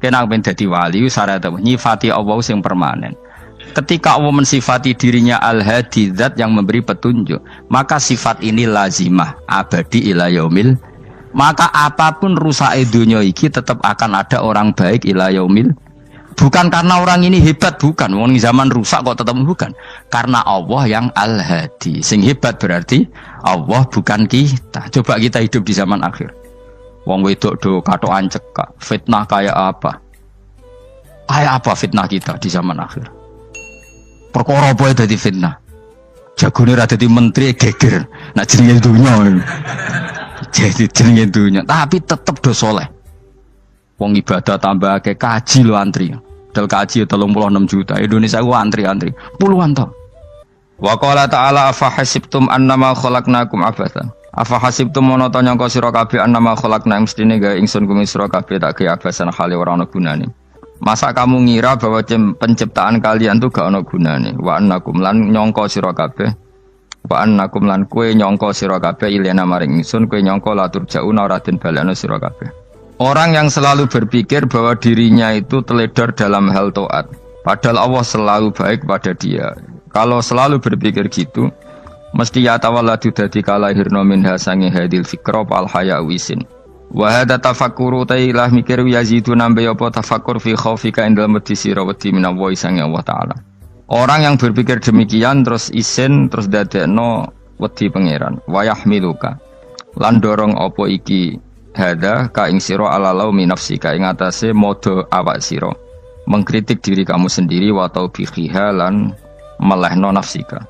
Kena ben dadi wali syarat nyifati Allah sing permanen. Ketika Allah mensifati dirinya Al-Hadi, zat yang memberi petunjuk, maka sifat ini lazimah abadi ila yaumil. Maka apapun rusak dunia iki tetap akan ada orang baik ila yaumil. Bukan karena orang ini hebat, bukan. Wong zaman rusak kok tetap bukan. Karena Allah yang Al-Hadi. Sing hebat berarti Allah bukan kita. Coba kita hidup di zaman akhir. Wong wedok do katokan cekak. Fitnah kayak apa? Kayak apa fitnah kita di zaman akhir? Perkara apa dadi fitnah? Jagone ra dadi menteri geger. Nak jenenge dunya. Jadi jenenge dunya, tapi tetep do saleh. Wong ibadah tambah ke kaji lo antri. Dal kaji 36 juta. Indonesia ku antri-antri puluhan tahun. Wa qala ta'ala afa hasibtum annama khalaqnakum abathan. Afa hasibtum monoto nyangka sira kabeh annama khalaqna mestine gawe ingsun kuwi sira kabeh tak gawe abasan khali ora ana gunane. Masa kamu ngira bahwa penciptaan kalian tuh gak ana gunane? Wa annakum lan nyangka sira kabeh. Wa annakum lan kowe nyangka sira kabeh ilena maring ingsun kowe nyangka latur jauna ora den balekno sira kabeh. Orang yang selalu berpikir bahwa dirinya itu teledor dalam hal taat, padahal Allah selalu baik pada dia. Kalau selalu berpikir gitu, mesti ya tawalladu dadi kalahirna minha sange hadil fikra pal haya wisin. Wa hadza tafakkuru tailah mikir yazidu nambe apa tafakkur fi khaufika indal medisi rawati minallahi sange Allah taala. Orang yang berpikir demikian terus isin terus dadekno wedi pangeran. Wa yahmiluka lan dorong apa iki hadza ka ing sira alalau min nafsika ing atase modo awak sira. Mengkritik diri kamu sendiri wa taubihiha lan melehno nafsika.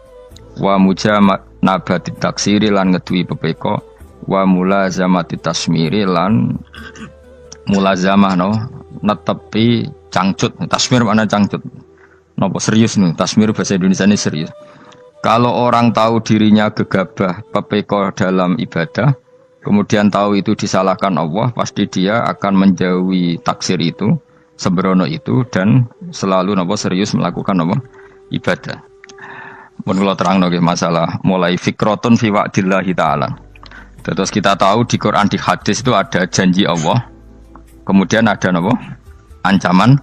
Wa mujamanabati taksiri lan ngeduwi pepeko wa mulazamati tasmiri lan mulazamah no netepi cangcut. Tasmir mana cangcut? Napa serius nih? Tasmir bahasa Indonesia ini serius. Kalau orang tahu dirinya gegabah pepeko dalam ibadah, kemudian tahu itu disalahkan Allah, pasti dia akan menjauhi taksir itu, sembrono itu, dan selalu napa serius melakukan napa ibadah. Mun kula terangno nggih masalah mulai fikrotun fi wa'dillahi ta'ala. Terus kita tahu di Quran di hadis itu ada janji Allah. Kemudian ada napa? Ancaman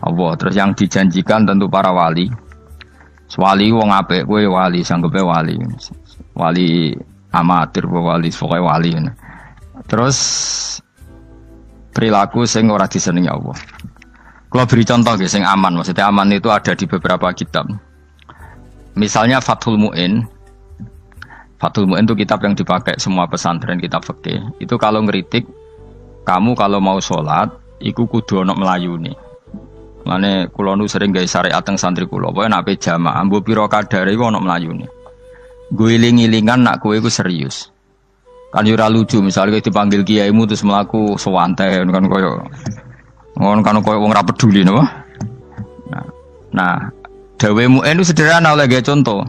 Allah. Terus yang dijanjikan tentu para wali. Wali wong apik kowe wali, sanggepe wali. Wali amatir wali pokoke wali. Terus perilaku sing ora disenengi Allah. Kalau beri contoh nggih sing aman, maksudnya aman itu ada di beberapa kitab. Misalnya Fathul Mu'in. Fathul Mu'in itu kitab yang dipakai semua pesantren, kitab fikih. Itu kalau ngeritik, kamu kalau mau sholat, iku kudu ana melayune. Lane kula nu sering gawe syariat teng santri kula, pokoke nek ape jamaah, mbok pira kadare iku ana melayune. Guling-gilingan nak kowe iku serius. Kan yo ora lucu, misalnya dipanggil kiaimu terus mlaku sewantai kan koyo ngono kan koyo wong ora peduli napa. Nah, dawe Mu'in itu sederhana oleh gawe contoh.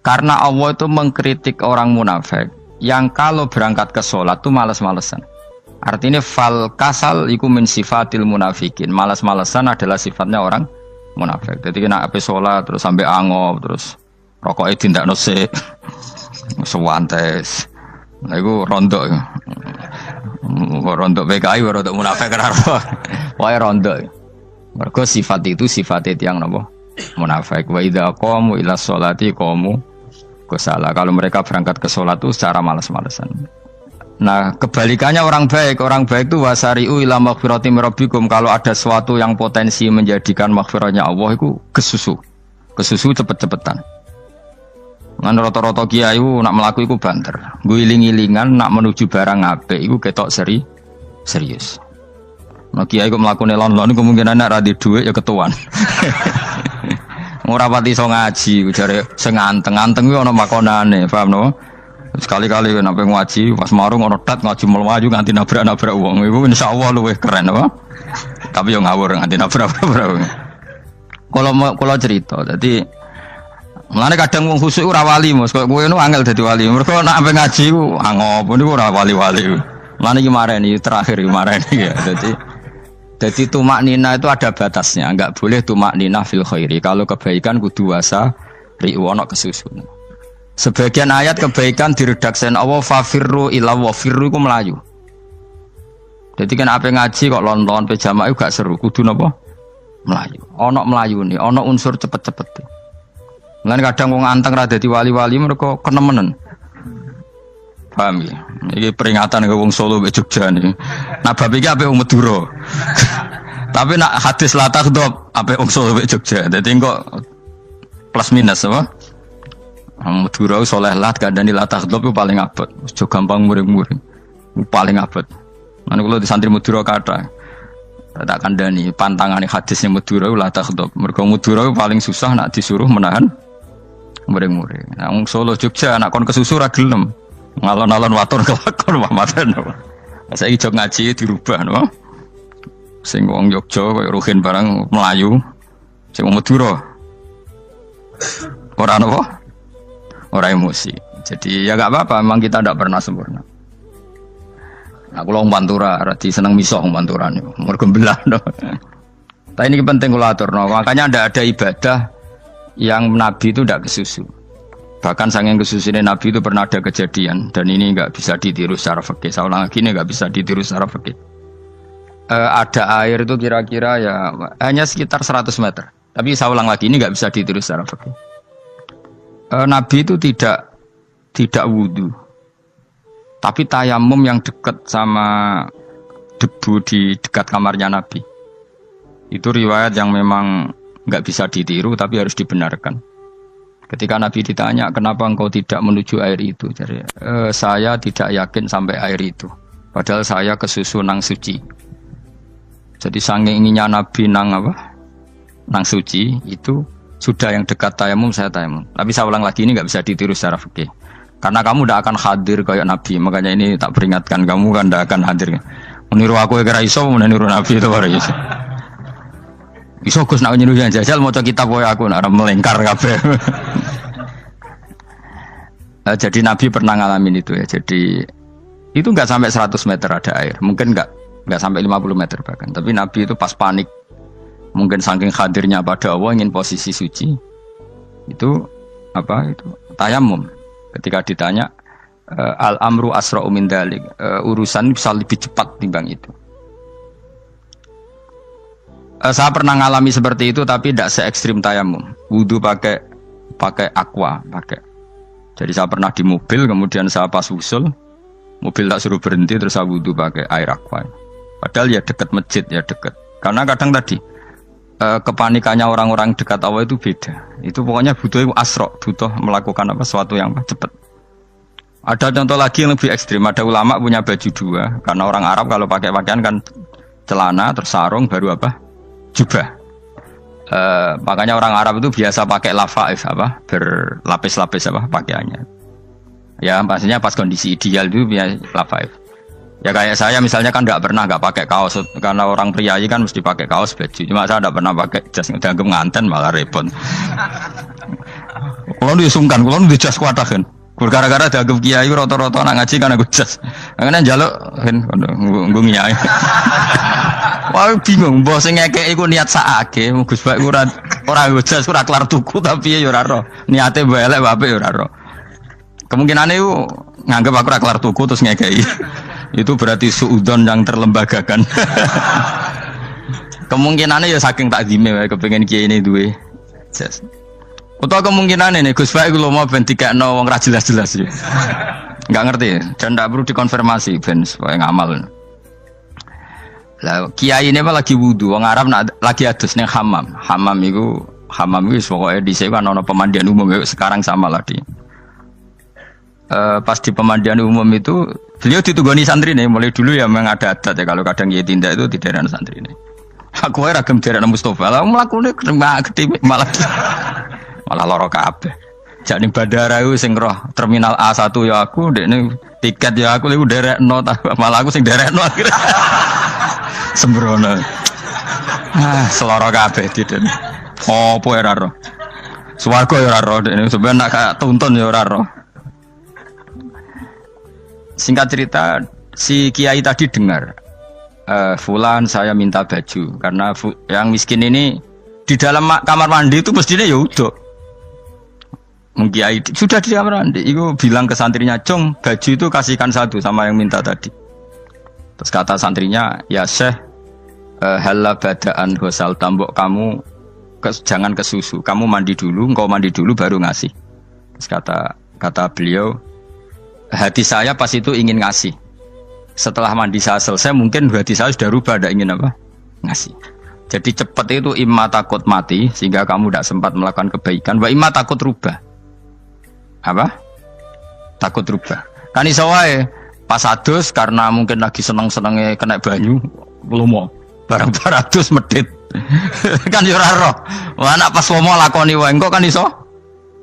Karena Allah itu mengkritik orang munafik yang kalau berangkat ke sholat itu malas-malesan. Artinya fal kasal iku min sifatil munafikin. Malas-malesan adalah sifatnya orang munafik. Jadi kena ape sholat terus sampai angop terus rokoknya tindak nose sewantes. Nah itu rondok. Rondok PKI rondok munafik kenapa? Wah rondok. Mergo sifat itu sifatnya tiang napa? Munafik. Wa idza qamu ila sholati qamu kusala. Kalau mereka berangkat ke sholat itu secara malas-malesan. Nah, kebalikannya orang baik itu wasari'u ila maghfirati mirabbikum. Kalau ada sesuatu yang potensi menjadikan maghfirahnya Allah itu kesusu cepet-cepetan. Ngan rata-rata kiai nak melaku itu banter. Guling-gilingan nak menuju barang apik itu ketok serius. Nah, kiai kok melakukan lon-lon kemungkinan nak radi duit ya ketuan. Ora pati iso ngaji, jare sing anteng-anteng kuwi ana makonane, paham no? Sekali-kali nek ngaji pas marung ana tat ngaji mlayu nganti nabrak-nabrak wong. Iku insyaallah luwih keren apa? Tapi yo ngawur nganti nabrak-nabrak. Kalau cerita, dadi mulane kadang wong khusuk ora wali, Mas. Kok kowe nu angel dadi wali. Mergo nek ampe ngaji ku angop niku ora wali-wali. Mulane iki mareni terakhir iki mareni ya. Jadi tumak nina itu ada batasnya, enggak boleh tumak nina fil khairi. Kalau kebaikan kudu wasa ri'wana kesusun. Sebagian ayat kebaikan diredaksikan Allah fafirru ila wa firru iku melayu. Jadi kan apa ngaji kok lonton pe jamaah gak seru, kudu napa? Melayu. Ana melayune, ana unsur cepet-cepet. Lan kadang wong anteng ra dadi wali-wali mereka kenemenen. Paham ya? Iki peringatan ke wong Solo mbek Jogja niki. Nah bab iki apik wong Madura. Tapi nak hadis la takhdhab apik wong Solo mbek Jogja. Dadi kok plus minus apa? Wong Madura saleh lah kandhani la takhdhab ku paling abot. Aja gampang muring-muring. Paling abot. Lan kula di santri Madura kathah. Tak kandhani pantangane hadisnya Madura la takhdhab. Mergo Madura paling susah nak disuruh menahan muring-muring. Nah wong Solo Jogja nak kon kesusu ra gelem. Ngalon-alon watur kelakon mamaten. Saiki jog ngaji dirubah no. Sing wong Jogja koyo Ruhin barang Melayu. Sing wong Madura ora napa? Ora emosi. Jadi ya enggak apa-apa, memang kita tidak pernah sempurna. Aku wong Pantura, radi seneng misah wong Pantura niku. Mergo belah no. Tapi ini penting kula aturno. Makanya ada ibadah yang Nabi itu tidak kesusu. Bahkan saking kesusunya Nabi itu pernah ada kejadian dan ini nggak bisa ditiru secara fikih. Saya ulang lagi ini nggak bisa ditiru secara fikih. Ada air itu kira-kira ya hanya sekitar 100 meter. Tapi saya ulang lagi ini nggak bisa ditiru secara fikih. Nabi itu tidak wudu, tapi tayamum yang dekat sama debu di dekat kamarnya Nabi. Itu riwayat yang memang nggak bisa ditiru tapi harus dibenarkan. Ketika Nabi ditanya, kenapa engkau tidak menuju air itu? Jadi, saya tidak yakin sampai air itu. Padahal saya kesusu nang suci. Jadi saking inginnya Nabi nang suci, itu sudah yang dekat tayamum, saya tayamum. Tapi saya ulang lagi, ini nggak bisa ditiru secara fikih. Karena kamu tidak akan hadir kayak Nabi. Makanya ini tak peringatkan, kamu kan tidak akan hadir. Meniru aku kira iso, meniru Nabi itu baru iso. Iso Gus nak nyuruh yang jajal maca kitab koyo aku nak melengkar kabeh. Jadi Nabi pernah ngalamin itu ya. Jadi itu enggak sampai 100 meter ada air. Mungkin enggak sampai 50 meter bahkan. Tapi Nabi itu pas panik. Mungkin saking hadirnya pada Allah ingin posisi suci. Itu itu tayamum. Ketika ditanya al-amru asra'u min dzalik. Urusan bisa lebih cepat timbang itu. Saya pernah ngalami seperti itu tapi tidak se ekstrim tayamum. Wudu pakai aqua, pakai. Jadi saya pernah di mobil, kemudian saya pas usul, mobil tak suruh berhenti terus saya wudu pakai air aqua. Padahal ya dekat masjid ya dekat. Karena kadang tadi kepanikannya orang-orang dekat Allah itu beda. Itu pokoknya butuh asro, butuh melakukan sesuatu yang cepat. Ada contoh lagi yang lebih ekstrim. Ada ulama punya baju dua. Karena orang Arab kalau pakai pakaian kan celana terus sarung baru jubah. Makanya orang Arab itu biasa pakai lafaif berlapis-lapis pakaiannya. Ya maksudnya pas kondisi ideal itu biasa lafaif. Ya kayak saya misalnya kan nggak pakai kaos karena orang priayi kan mesti pakai kaos baju. Cuma saya tidak pernah pakai jas dianggap nganten malah repot. Kalau disungkan, kalau di jas kuatah kan. Gara-gara dianggap kiai rata-rata nak ngaji kan aku jas. Karena jaluk kan nggunyai. Wah bingung, mbok sing ngekeki iku niat sakake, Gus Bak ora jas ora kelar tuku tapi ya ora ro. Niate mbok elek apik ya ora ro. Kemungkinane iku nganggep aku ora kelar tuku terus ngekeki. Itu berarti suudzon yang terlembagakan. Kemungkinane ya saking takzime wae kepengin kiai ini duwe jas. Utawa kemungkinane nih Gus Bak iku lho mau ben dikekno wong ra jelas-jelas ya. Enggak ngerti dan ndak perlu dikonfirmasi ben supaya ngamal. Lah kiai ini lagi wudu, wong Arab lagi adus ning hammam. Hammam itu pokoknya di sini kan ono pemandian umum sekarang sama lah di. Pas di pemandian umum itu beliau ditunggoni santri nih, mulai dulu ya memang ada adat ya kalau kadang kiai tindak itu di daerah santri nih. Aku aja ragam daerah Mustafa, lah melakukannya gede malah loro kabeh. Jadi bandara itu sing roh terminal A1 ya aku, dekne tiket ya aku lagi derek no, malah aku sing derek no akhirnya. Sembrono. Seloro kabeh tidak. Apa ora ro. Swarga ya ora ro, ini sampeyan nak kayak tuntun ya ora ro. Singkat cerita, si kiai tadi dengar fulan saya minta baju karena yang miskin ini di dalam kamar mandi itu mestinya ya udah. Kiai sudah di kamar mandi, itu bilang ke santrinya, "Cung, baju itu kasihkan satu sama yang minta tadi." Terus kata santrinya, ya Syekh, halla badaan ghusal tambok kamu jangan ke susu, kamu mandi dulu, engkau mandi dulu baru ngasih. Terus kata beliau, hati saya pas itu ingin ngasih. Setelah mandi saya selesai, mungkin hati saya sudah rubah, tidak ingin apa? Ngasih. Jadi cepat itu imma takut mati, sehingga kamu tidak sempat melakukan kebaikan, wa imma takut rubah. Apa? Takut rubah. Kan iso wae pas adus karena mungkin lagi seneng-senenge kena banyu, lumo. Barang-barang adus medit. Kan yo ora roh. Anak pas lomo lakoni wae engko kan iso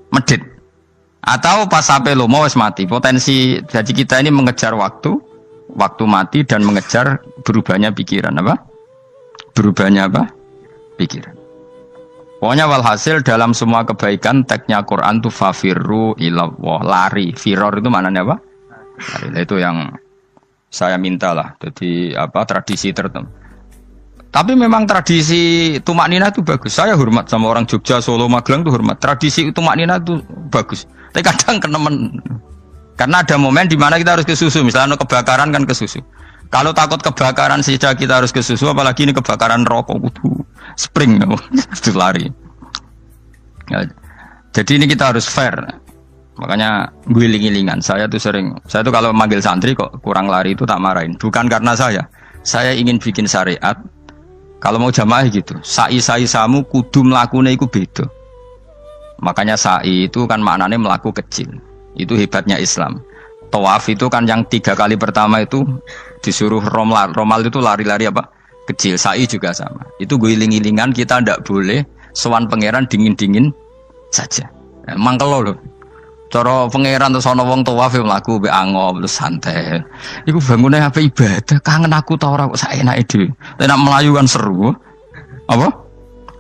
medit. Atau pas sampai lomo wis mati. Potensi jadi kita ini mengejar waktu mati dan mengejar berubahnya pikiran apa? Berubahnya apa? Pikiran. Pokoknya walhasil dalam semua kebaikan teksnya Quran tuh fafirru ilallah, lari. Firor itu maknanya apa? Lari. Itu yang saya minta lah. Jadi apa tradisi tertentu. Tapi memang tradisi tumak nina itu bagus. Saya hormat sama orang Jogja, Solo, Magelang itu hormat. Tradisi tumak nina itu bagus. Tapi kadang kenemen. Karena ada momen di mana kita harus ke susu. Misalnya kebakaran kan ke susu. Kalau takut kebakaran saja kita harus ke susu, apalagi ini kebakaran rokok, spring, itu lari. Ya, jadi ini kita harus fair. Makanya guling-gilingan. Saya tuh kalau manggil santri kok kurang lari itu tak marahin. Bukan karena saya ingin bikin syariat. Kalau mau jamaah gitu, sa'i samu kudu mlakune iku beda. Makanya sa'i itu kan maknanya melaku kecil. Itu hebatnya Islam. Tawaf itu kan yang 3 kali pertama itu disuruh romal itu lari-lari apa? Kecil. Sa'i juga sama. Itu guling-gilingan kita ndak boleh sowan pangeran dingin-dingin saja. Emang kalau loh. Cara pangeran terus ana wong tawaf mlaku mbek angop terus santai. Iku bangune apa ibadah, kangen aku ta ora kok saenake dhewe. Nek melayu kan seru. Apa?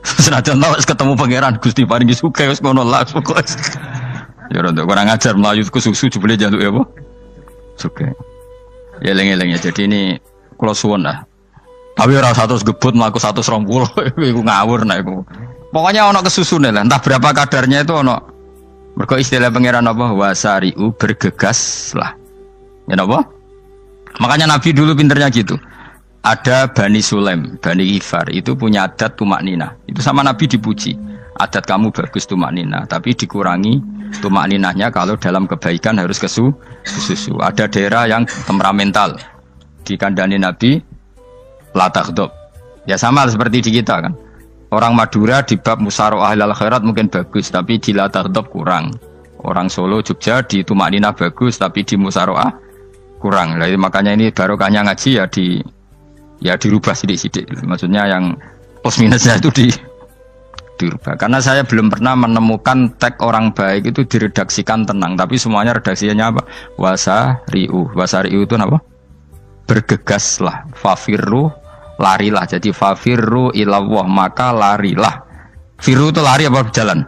Senajan tau ketemu pangeran Gusti paringi sugih wis ngono lah pokoke. Ya ora kurang ajar melayu ku susu jebule jaluk ya apa? Sugih. Ya eling-eling ya. Jadi ini kula suwun lah. Tapi ora 100 gebut mlaku 120 iku ngawur nek iku. Pokoknya ana kesusune lah, entah berapa kadarnya itu ana. Mergo istilah pangeran apa? Wasari'u bergegaslah. Ya apa? Makanya Nabi dulu pinternya gitu. Ada Bani Sulaim, Bani Ifar itu punya adat tumak nina. Itu sama Nabi dipuji. Adat kamu bagus tumak nina, tapi dikurangi tumak ninahnya kalau dalam kebaikan harus ke susu. Ada daerah yang temperamental. Dikandani Nabi la taghdab. Ya sama seperti di kita kan. Orang Madura di bab musyaroah ilal khairat mungkin bagus, tapi di la taghdab kurang. Orang Solo, Jogja di tumak nina bagus, tapi di musyaroah kurang. Jadi makanya ini barokahnya ngaji ya dirubah sidik-sidik. Maksudnya yang plus minusnya itu dirubah. Karena saya belum pernah menemukan tag orang baik itu diredaksikan tenang, tapi semuanya redaksinya apa? Wasari'u. Wasari'u itu apa? Bergegaslah. Fafirru, larilah. Jadi fafirru ilallah, maka larilah. Firu itu lari apa berjalan?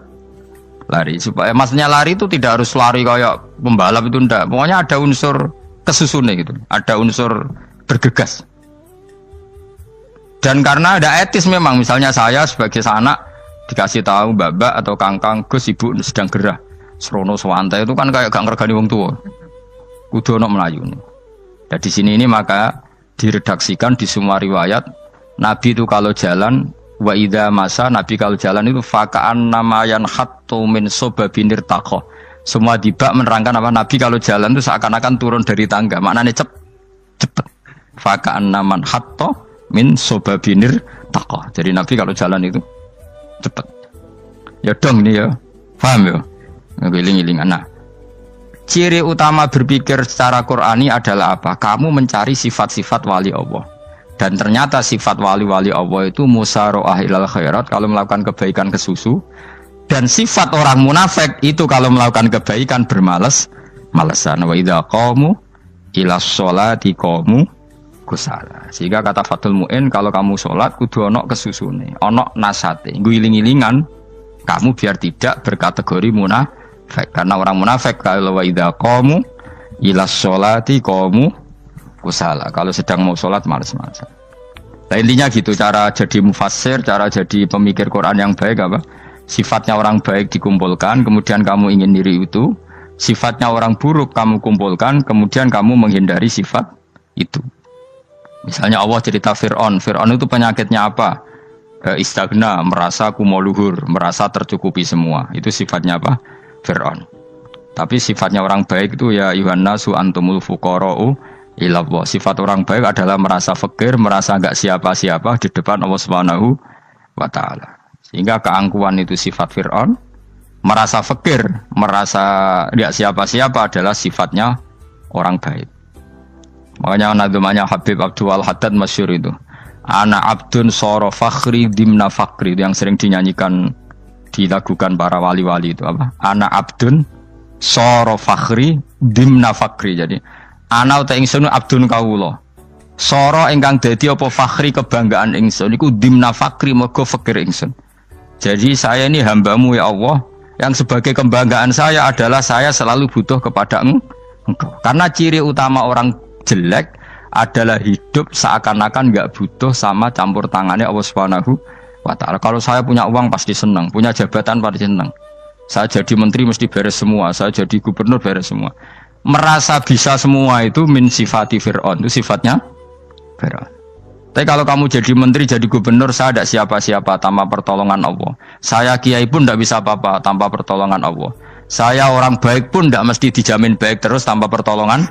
Lari. Supaya maksudnya lari itu tidak harus lari kayak pembalap itu enggak. Pokoknya ada unsur kesusunnya gitu. Ada unsur bergegas. Dan karena ada etis memang, misalnya saya sebagai anak dikasih tahu babak atau kangkang Gus ibu sedang gerah serono swantai itu kan kayak gak ngergani wong tua. Kudu ono melayu nih. Dan di sini ini maka diredaksikan di semua riwayat Nabi itu kalau jalan wa idza masa, Nabi kalau jalan itu fakaan namayan khattu min sobabinir taqo. Semua dibak menerangkan apa Nabi kalau jalan itu seakan-akan turun dari tangga. Maknanya cepet. Fakaan naman khattu min sobabinir taqo. Jadi Nabi kalau jalan itu cepet. Ya dong nih ya. Paham ya? Ngiling-ngilingan. Nah, ciri utama berpikir secara Qur'ani adalah apa? Kamu mencari sifat-sifat wali Allah. Dan ternyata sifat wali-wali Allah itu musyaroah ilal khairat, kalau melakukan kebaikan ke susu. Dan sifat orang munafik itu kalau melakukan kebaikan bermales-malesan. Wa idza qamu ila sholati qamu kusala. Sehingga kata Fathul Mu'in, kalau kamu sholat kudu ono kesusune, ono nasate, guling-gilingan kamu biar tidak berkategori munafik. Karena orang munafik kalau wa idza qamu ila sholati qamu kusala. Kalau sedang mau sholat malas-malasan. Nah, intinya gitu cara jadi mufassir, cara jadi pemikir Quran yang baik apa? Sifatnya orang baik dikumpulkan, kemudian kamu ingin diri itu. Sifatnya orang buruk kamu kumpulkan, kemudian kamu menghindari sifat itu. Misalnya Allah cerita Fir'aun. Fir'aun itu penyakitnya apa? Istagna, merasa kumoluhur, merasa tercukupi semua. Itu sifatnya apa? Fir'aun. Tapi sifatnya orang baik itu ya Yuhannasu antumul fuqara'u ilallah. Sifat orang baik adalah merasa fakir, merasa enggak siapa-siapa di depan Allah Subhanahu wa taala. Sehingga keangkuhan itu sifat Fir'aun, merasa fakir, merasa enggak siapa-siapa adalah sifatnya orang baik. Makanya nadumanya Habib Abdul Haddad masyhur itu. Ana abdun soro fakhri dimna fakri, itu yang sering dinyanyikan, dilakukan para wali-wali itu apa? Ana abdun soro fakhri dimna fakri. Jadi ana uta ingsun abdun kawula. Soro ingkang dadi apa fakhri kebanggaan ingsun iku dimna fakri mergo fakir ingsun. Jadi saya ini hambamu ya Allah, yang sebagai kebanggaan saya adalah saya selalu butuh kepada Engkau. Karena ciri utama orang jelek adalah hidup seakan-akan nggak butuh sama campur tangannya Allah Subhanahu wa taala. Kalau saya punya uang pasti senang, punya jabatan pasti senang. Saya jadi menteri mesti beres semua, saya jadi gubernur beres semua. Merasa bisa semua itu min sifati Fir'aun, itu sifatnya Fir'aun. Tapi kalau kamu jadi menteri, jadi gubernur, saya tidak siapa-siapa tanpa pertolongan Allah. Saya kiai pun tidak bisa apa-apa tanpa pertolongan Allah. Saya orang baik pun tidak mesti dijamin baik terus tanpa pertolongan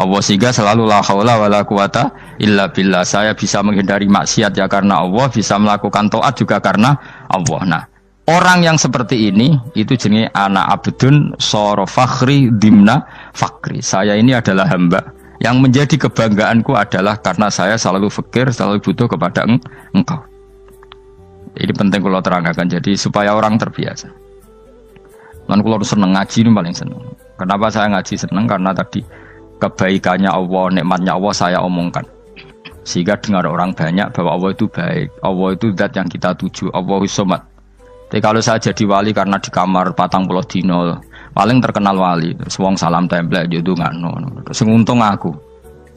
Allah, sehingga selalu la haula wala quwata illa billah. Saya bisa menghindari maksiat ya karena Allah, bisa melakukan taat juga karena Allah. Nah, orang yang seperti ini itu jenenge ana abdun soro fakhri dimna fakri. Saya ini adalah hamba yang menjadi kebanggaanku adalah karena saya selalu fakir, selalu butuh kepada Engkau. Ini penting kalau terangkan, jadi supaya orang terbiasa. Dan kalau seneng ngaji ini paling seneng. Kenapa saya ngaji seneng? Karena tadi kebaikannya Allah, nikmatnya Allah saya omongkan. Sehingga dengar orang banyak bahwa Allah itu baik. Allah itu zat yang kita tuju. Allahus Somad. Tapi kalau saya jadi wali karena di kamar 40 dino, paling terkenal wali. Terus wong salam template yo ndongakno. Terus untung aku.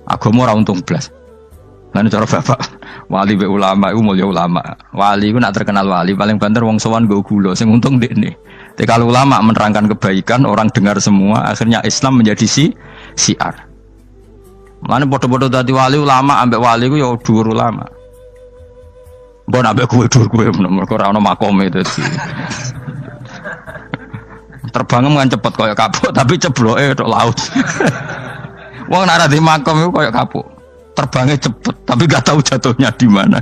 Agama ora untung blas. Lan cara bapak wali be ulama iku mulya ulama. Wali iku nak terkenal wali paling banter wong sowan nggo gula sing untung ndekne. Tapi kalau ulama menerangkan kebaikan, orang dengar semua, akhirnya Islam menjadi siar. Mana bodoh-bodoh tadi wali ulama, ambek wali ku ya dhuwur ulama. Mbok ambek kowe dhuwur kowe mergo ora ono makome dadi. Terbang kan cepet koyo kapuk, tapi cebloke tok laut. Wong nek ora di makom iku koyo kapuk. Terbangnya cepet, tapi gak tahu jatuhnya di mana.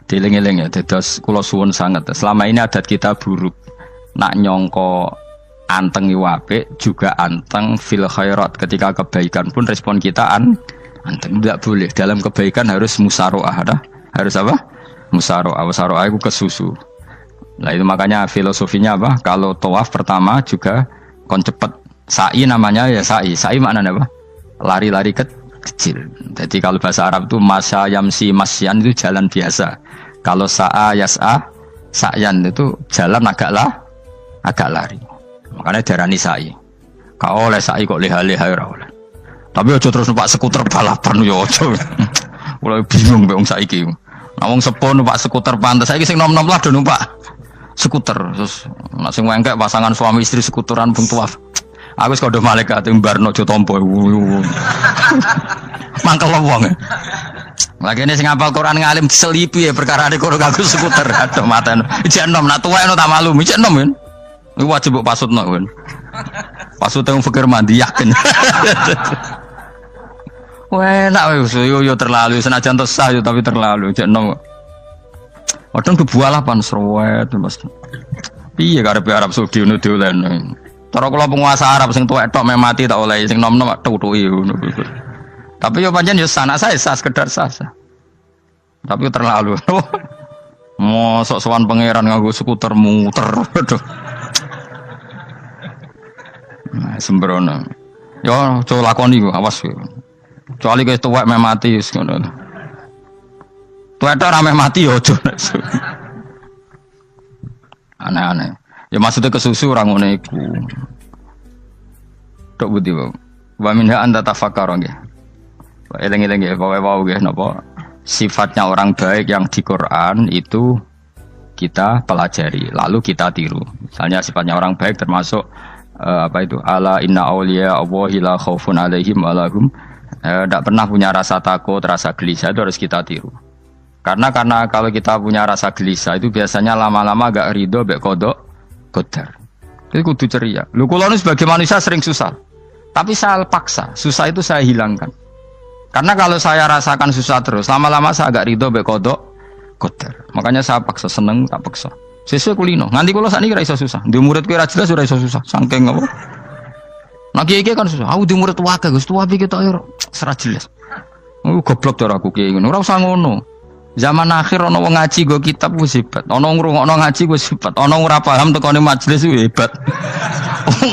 Dieling-eling ya, dados kula suwun sangat. Selama ini adat kita buruk. Nak nyongko anteng apik juga anteng fil khairat. Ketika kebaikan pun respon kita anteng. Tidak boleh. Dalam kebaikan harus musaroah. Harus apa? Musaroah. Musaroah itu kesusu. Nah itu makanya filosofinya apa? Kalau tawaf pertama juga kon cepet. Sa'i namanya ya sa'i. Sa'i maknanya apa? Lari-lari kecil. Jadi kalau bahasa Arab itu masya yamsi masyan itu jalan biasa. Kalau sa'a yas'a sa'yan itu jalan agak lari. Makanya darani sa'i. Kau oleh sa'i kok leha-leha ora oleh. Tapi aja terus numpak skuter balapan yo aja. Mulai bingung mbek wong saiki. Nah wong sepo numpak skuter pantes saiki sing nom-nom lah do numpak skuter. Terus nek sing wengkek pasangan suami istri skuteran bung tuaf. Aku wis kodho malaikat mbarno aja tampa. Mangkel wong. Lagi ini sing hafal Quran ngalim diselipi ya perkara ade kono aku skuter aduh maten. Ijek enom nak tuwek no tak malu, ijek enom kan. Iku wajib mbok pasutno kan. Pasut teng fikir mandi yakin. Wah, nak yo terlalu senajan to sah yo tapi terlalu ijek enom. Wadon kebualapan serwet Mas. Piye karepe Arab Saudi ngono diolehno. Cara kula penguasa Arab sing tuwek tok mati tak oleh sing nom-nom tutuki ngono. Tapi yo pancen yo sanak saya sah sekedar sah. Tapi terlalu. Mosok sowan pangeran nganggo skuter muter. Aduh. Nah, sembrono. Yo coba lakoni kok awas yo. Kecuali guys tuwek mati wis ngono. Tuwek tok rame mati yo aja. Aneh-aneh. Ya maksudnya kesusu orang ngono iku. Tok budi wae. Wa minha anta tafakkar nggih. Eleng-eleng ya, bawa-bawa nggih napa? Sifatnya orang baik yang di Quran itu kita pelajari, lalu kita tiru. Misalnya sifatnya orang baik termasuk apa itu? Ala inna auliya Allahi la khaufun alaihim wa lahum Tidak pernah punya rasa takut, rasa gelisah itu harus kita tiru. Karena kalau kita punya rasa gelisah itu biasanya lama-lama agak ridho, bek kodok, kodar. Itu kudu ceria. Lu kalau sebagai manusia sering susah, tapi saya paksa, susah itu saya hilangkan. Karena kalau saya rasakan susah terus, lama-lama saya agak ridho, bek kodok, kodar. Makanya saya paksa, seneng tak paksa. Sesuai kulino. Nganti kalau saat ini rasa susah. Di murid kira jelas sudah rasa susah. Sangking apa? Nah kiai kan susah. Aku di murid wae Gus, tua pikir tak serat jelas. Goblok cara aku kiai ngono. Ora usah ngono. Zaman akhir ana wong ngaji go kitab wis hebat. Ana ngrungokno ngaji wis hebat. Ana ora paham tekone majelis wis hebat.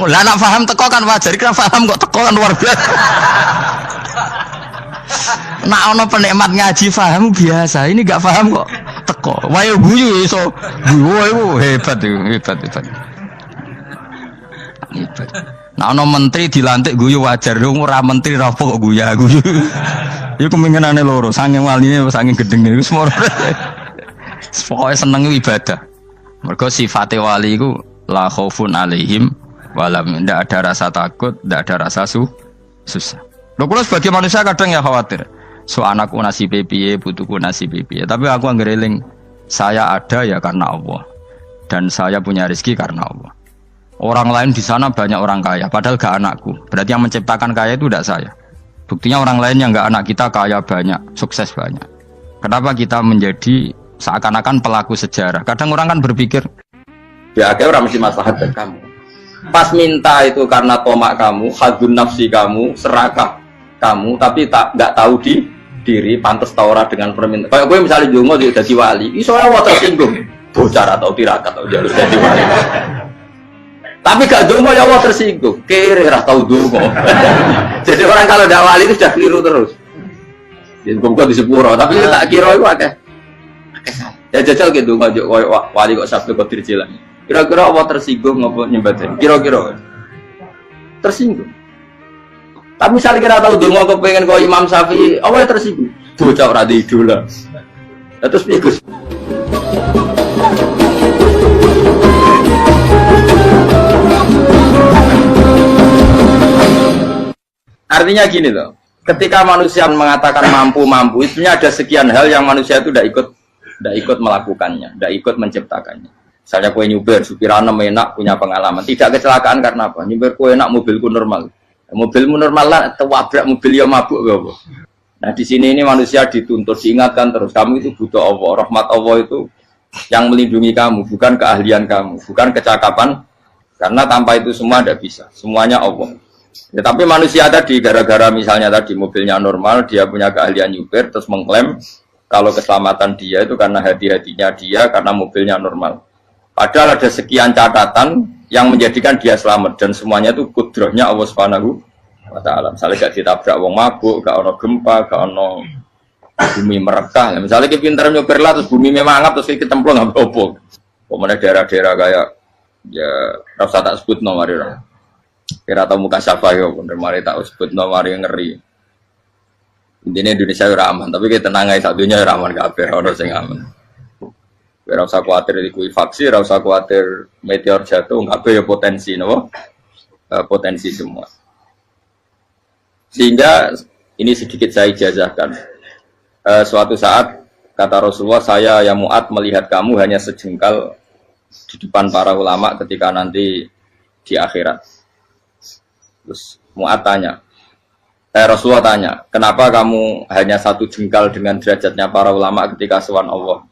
Lah nek paham teko kan wajar, kira paham kok teko kan luar biasa. Nak ana penikmat ngaji paham biasa. Ini gak paham kok teko. Wae guyu iso. Guyu hebat itu, hebat. Hebat. Nah, ono menteri dilantik guyu wajar, ora menteri rapo kok guyu. Iku kemungkinane loro, saking waline saking gedenge iku semua. Pokoke seneng ibadah. Mergo sifate wali iku la khaufun alaihim walam, ndak ada rasa takut, ndak ada rasa susah. Lho kula sebagai manusia kadang ya khawatir. So anakku nasibe piye, putuku nasibe piye. Tapi aku anggere eling, saya ada ya karena Allah. Dan saya punya rezeki karena Allah. Orang lain di sana banyak orang kaya, padahal gak anakku. Berarti yang menciptakan kaya itu tidak saya. Buktinya orang lain yang gak anak kita kaya banyak, sukses banyak. Kenapa kita menjadi seakan-akan pelaku sejarah? Kadang orang kan berpikir, ya akhirnya orang mesti maslahat dan kamu. Pas minta itu karena tomak kamu, hadun nafsi kamu, serakah kamu, tapi nggak tahu diri, pantas taura dengan permintaan. Kayak gue misalnya jongo jadi wali, ini soalnya tersinggung, bocor atau tirakat atau jalur jadi wali. Tapi gak dungo ya Allah tersinggung, kiri rah tahu dungo. Jadi orang kalau tidak wali itu sudah keliru terus. Jadi gue di sepuro, tapi tak kira itu akeh. Ya jajal gitu ngajak wali kok sabtu kok dirjilan. Kira-kira Allah tersinggung ngopo nyembatin? Kira-kira tersinggung. Tapi misalnya kira tahu dungo kok pengen kau Imam Syafi'i, Allah tersinggung. Bocah ora di idola. Terus bagus. Artinya gini loh, ketika manusia mengatakan mampu, sebenarnya ada sekian hal yang manusia itu tidak ikut melakukannya, tidak ikut menciptakannya. Misalnya kue nyuber, supirana enak, punya pengalaman, tidak kecelakaan karena apa? Nyuber kue enak, mobilku normal, mobilmu normal lah, tewabrak mobil yang mabuk, gak. Nah di sini ini manusia dituntut, diingatkan terus, kamu itu butuh Allah, rahmat Allah itu yang melindungi kamu, bukan keahlian kamu, bukan kecakapan, karena tanpa itu semua tidak bisa, semuanya Allah. Ya, tapi manusia tadi gara-gara misalnya tadi mobilnya normal, dia punya keahlian nyupir, terus mengklaim kalau keselamatan dia itu karena hati-hatinya dia, karena mobilnya normal. Padahal ada sekian catatan yang menjadikan dia selamat dan semuanya itu kudrahnya Allah Subhanahu wa Ta'ala. Misalnya gak ditabrak wong mabuk, gak ono gempa, gak ono bumi merekah. Misalnya kita pintar nyupir lah, terus bumi memangap, terus kita templung nggak apa-apa. Pokoknya daerah-daerah kayak ya rasa tak sebut nomor itu. Kira tahu muka siapa ya, bener mari tak sebut nomor yang ngeri. Intinya Indonesia itu aman, tapi kita tenang aja satunya aman kabeh, orang sing aman. Ora usah khawatir likuifaksi, ora usah khawatir meteor jatuh, kabeh ya potensi, no? Potensi semua. Sehingga ini sedikit saya ijazahkan. Suatu saat kata Rasulullah, saya ya Mu'ad melihat kamu hanya sejengkal di depan para ulama ketika nanti di akhirat. Terus Mu'ad tanya, Rasulullah tanya, kenapa kamu hanya satu jengkal dengan derajatnya para ulama ketika sowan Allah?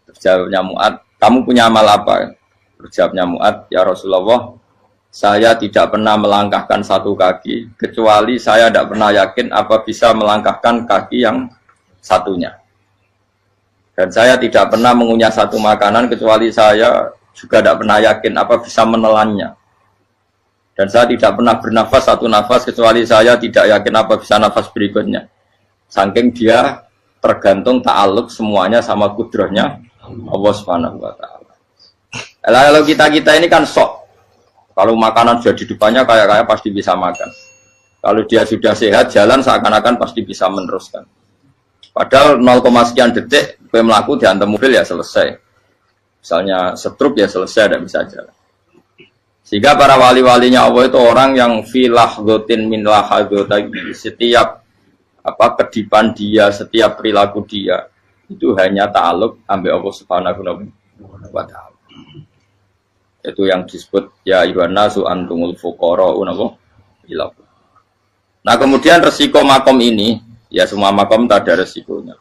Terus jawabnya Mu'ad, kamu punya amal apa? Terus jawabnya Mu'ad, ya Rasulullah, saya tidak pernah melangkahkan satu kaki, kecuali saya tidak pernah yakin apa bisa melangkahkan kaki yang satunya. Dan saya tidak pernah mengunyah satu makanan, kecuali saya juga tidak pernah yakin apa bisa menelannya. Dan saya tidak pernah bernafas satu nafas kecuali saya tidak yakin apa bisa nafas berikutnya. Saking dia tergantung ta'aluk semuanya sama kudrahnya Allah Subhanahu wa Ta'ala. Kalau kita ini kan sok. Kalau makanan sudah di depannya kayak pasti bisa makan. Kalau dia sudah sehat jalan seakan-akan pasti bisa meneruskan. Padahal 0, sekian detik gue melaku dihantam mobil ya selesai. Misalnya stroke ya selesai dan bisa jalan. Sehingga para wali-walinya Allah itu orang yang filah gotin min lahadotagi, setiap kedipan dia, setiap perilaku dia itu hanya ta'aluk ambil Allah Subhanahu wa ta'ala. Itu yang disebut ya ayyuhan nasu antumul fuqara'u ila. Nah, kemudian resiko makom ini, ya semua makom tak ada resikonya.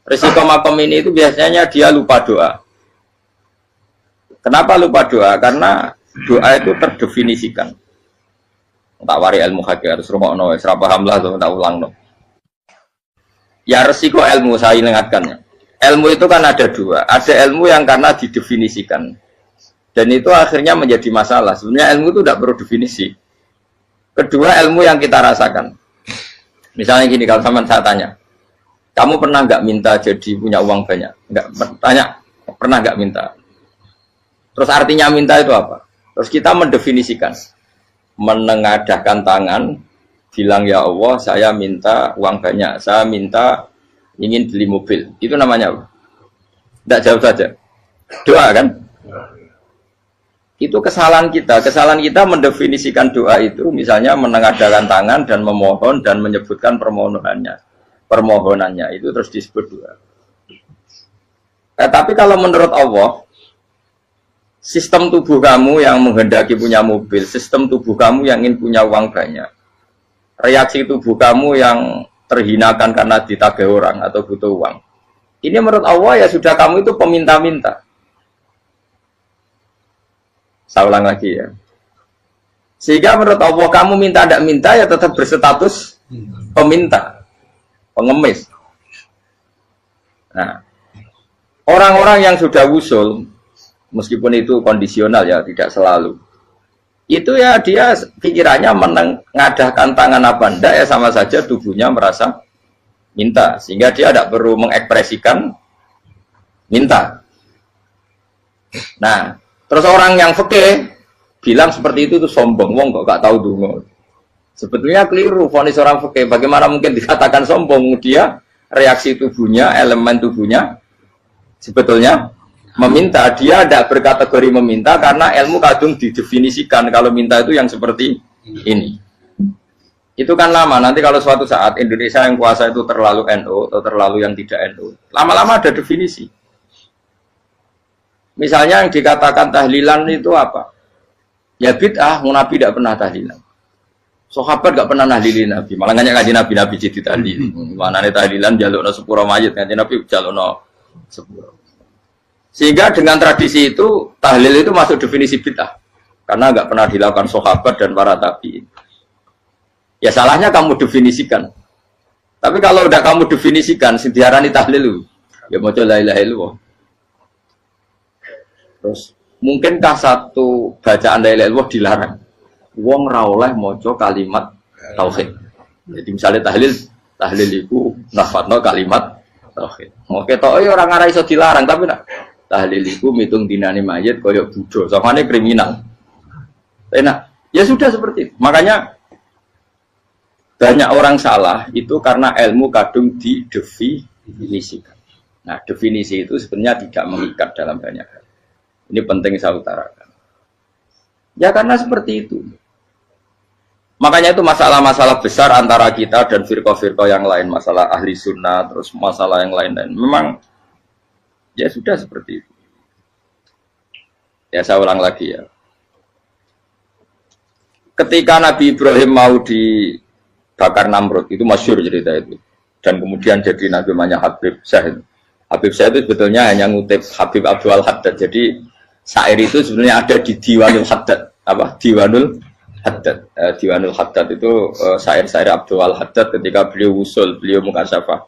Resiko makom ini itu biasanya dia lupa doa. Kenapa lupa doa? Karena doa itu terdefinisikan. Tak wari ilmu hakikat terus rumokno wis ra paham lah tak ulang no. Ya resiko ilmu saya ingatkannya. Ilmu itu kan ada dua. Ada ilmu yang karena didefinisikan. Dan itu akhirnya menjadi masalah. Sebenarnya ilmu itu tidak perlu definisi. Kedua ilmu yang kita rasakan. Misalnya gini, kalau sama saya tanya, kamu pernah nggak minta jadi punya uang banyak? Nggak tanya, pernah nggak minta? Terus artinya minta itu apa? Terus kita mendefinisikan, menengadahkan tangan, bilang ya Allah, saya minta uang banyak, saya minta ingin beli mobil. Itu namanya apa? Tidak jauh saja. Doa kan? Itu kesalahan kita mendefinisikan doa itu, misalnya menengadahkan tangan dan memohon dan menyebutkan permohonannya itu terus disebut doa. Tapi kalau menurut Allah, sistem tubuh kamu yang menghendaki punya mobil, sistem tubuh kamu yang ingin punya uang banyak, reaksi tubuh kamu yang terhinakan karena ditagih orang atau butuh uang, ini menurut Allah ya sudah kamu itu peminta-minta. Saya ulang lagi ya. Sehingga menurut Allah kamu minta tidak minta ya tetap berstatus peminta, pengemis. Nah, orang-orang yang sudah wusul, meskipun itu kondisional ya, tidak selalu. Itu ya dia pikirannya menengadahkan tangan apa enggak ya sama saja tubuhnya merasa minta. Sehingga dia tidak perlu mengekspresikan minta. Nah, terus orang yang fikih bilang seperti itu sombong, wong kok gak tahu dungo. Sebetulnya keliru vonis orang fikih. Bagaimana mungkin dikatakan sombong? Dia reaksi tubuhnya, elemen tubuhnya sebetulnya meminta. Dia tidak berkategori meminta karena ilmu kadung didefinisikan kalau minta itu yang seperti ini. Itu kan lama. Nanti kalau suatu saat Indonesia yang kuasa itu terlalu NU atau terlalu yang tidak NU, lama-lama ada definisi. Misalnya yang dikatakan tahlilan itu apa? Ya bid'ah, Nabi tidak pernah tahlilan. Sahabat tidak pernah nahlilin Nabi. Malah nggak ngaji Nabi jadi tahlil. Mana nih tahlilan jalukno sepuro mayit, ngaji Nabi jalukno sepuro. Sehingga dengan tradisi itu tahlil itu masuk definisi bid'ah. Karena nggak pernah dilakukan sahabat dan para tabi'in. Ya salahnya kamu definisikan. Tapi kalau udah kamu definisikan, diarani tahlil, ya mau la ilaha illallah. Terus mungkinkah satu bacaan la ilaha illallah dilarang? Wong ra oleh maca kalimat tauhid. Jadi misalnya tahlil iku nafatno kalimat tauhid. Oke tok ora ngara iso dilarang tapi nak tahlil iku mitung dinane mayit kaya budo, samane kriminal. Enak. Ya sudah seperti itu. Makanya banyak orang salah itu karena ilmu kadung didefinisikan. Nah, definisi itu sebenarnya tidak mengikat dalam banyak hal. Ini penting saya utarakan. Ya karena seperti itu. Makanya itu masalah-masalah besar antara kita dan firqah-firqah yang lain. Masalah ahli sunnah, terus masalah yang lain-lain. Memang, ya sudah seperti itu. Ya saya ulang lagi ya. Ketika Nabi Ibrahim mau dibakar Namrud, itu masyhur cerita itu. Dan kemudian jadi Nabi namanya Habib Syahid. Habib Syahid itu sebetulnya hanya ngutip Habib Abdul Haddad. Jadi syair itu sebenarnya ada di Diwanul Haddad. Apa? Diwanul Haddad. Diwanul Haddad itu syair-syair Abdul Haddad ketika beliau usul, beliau mukasyafah.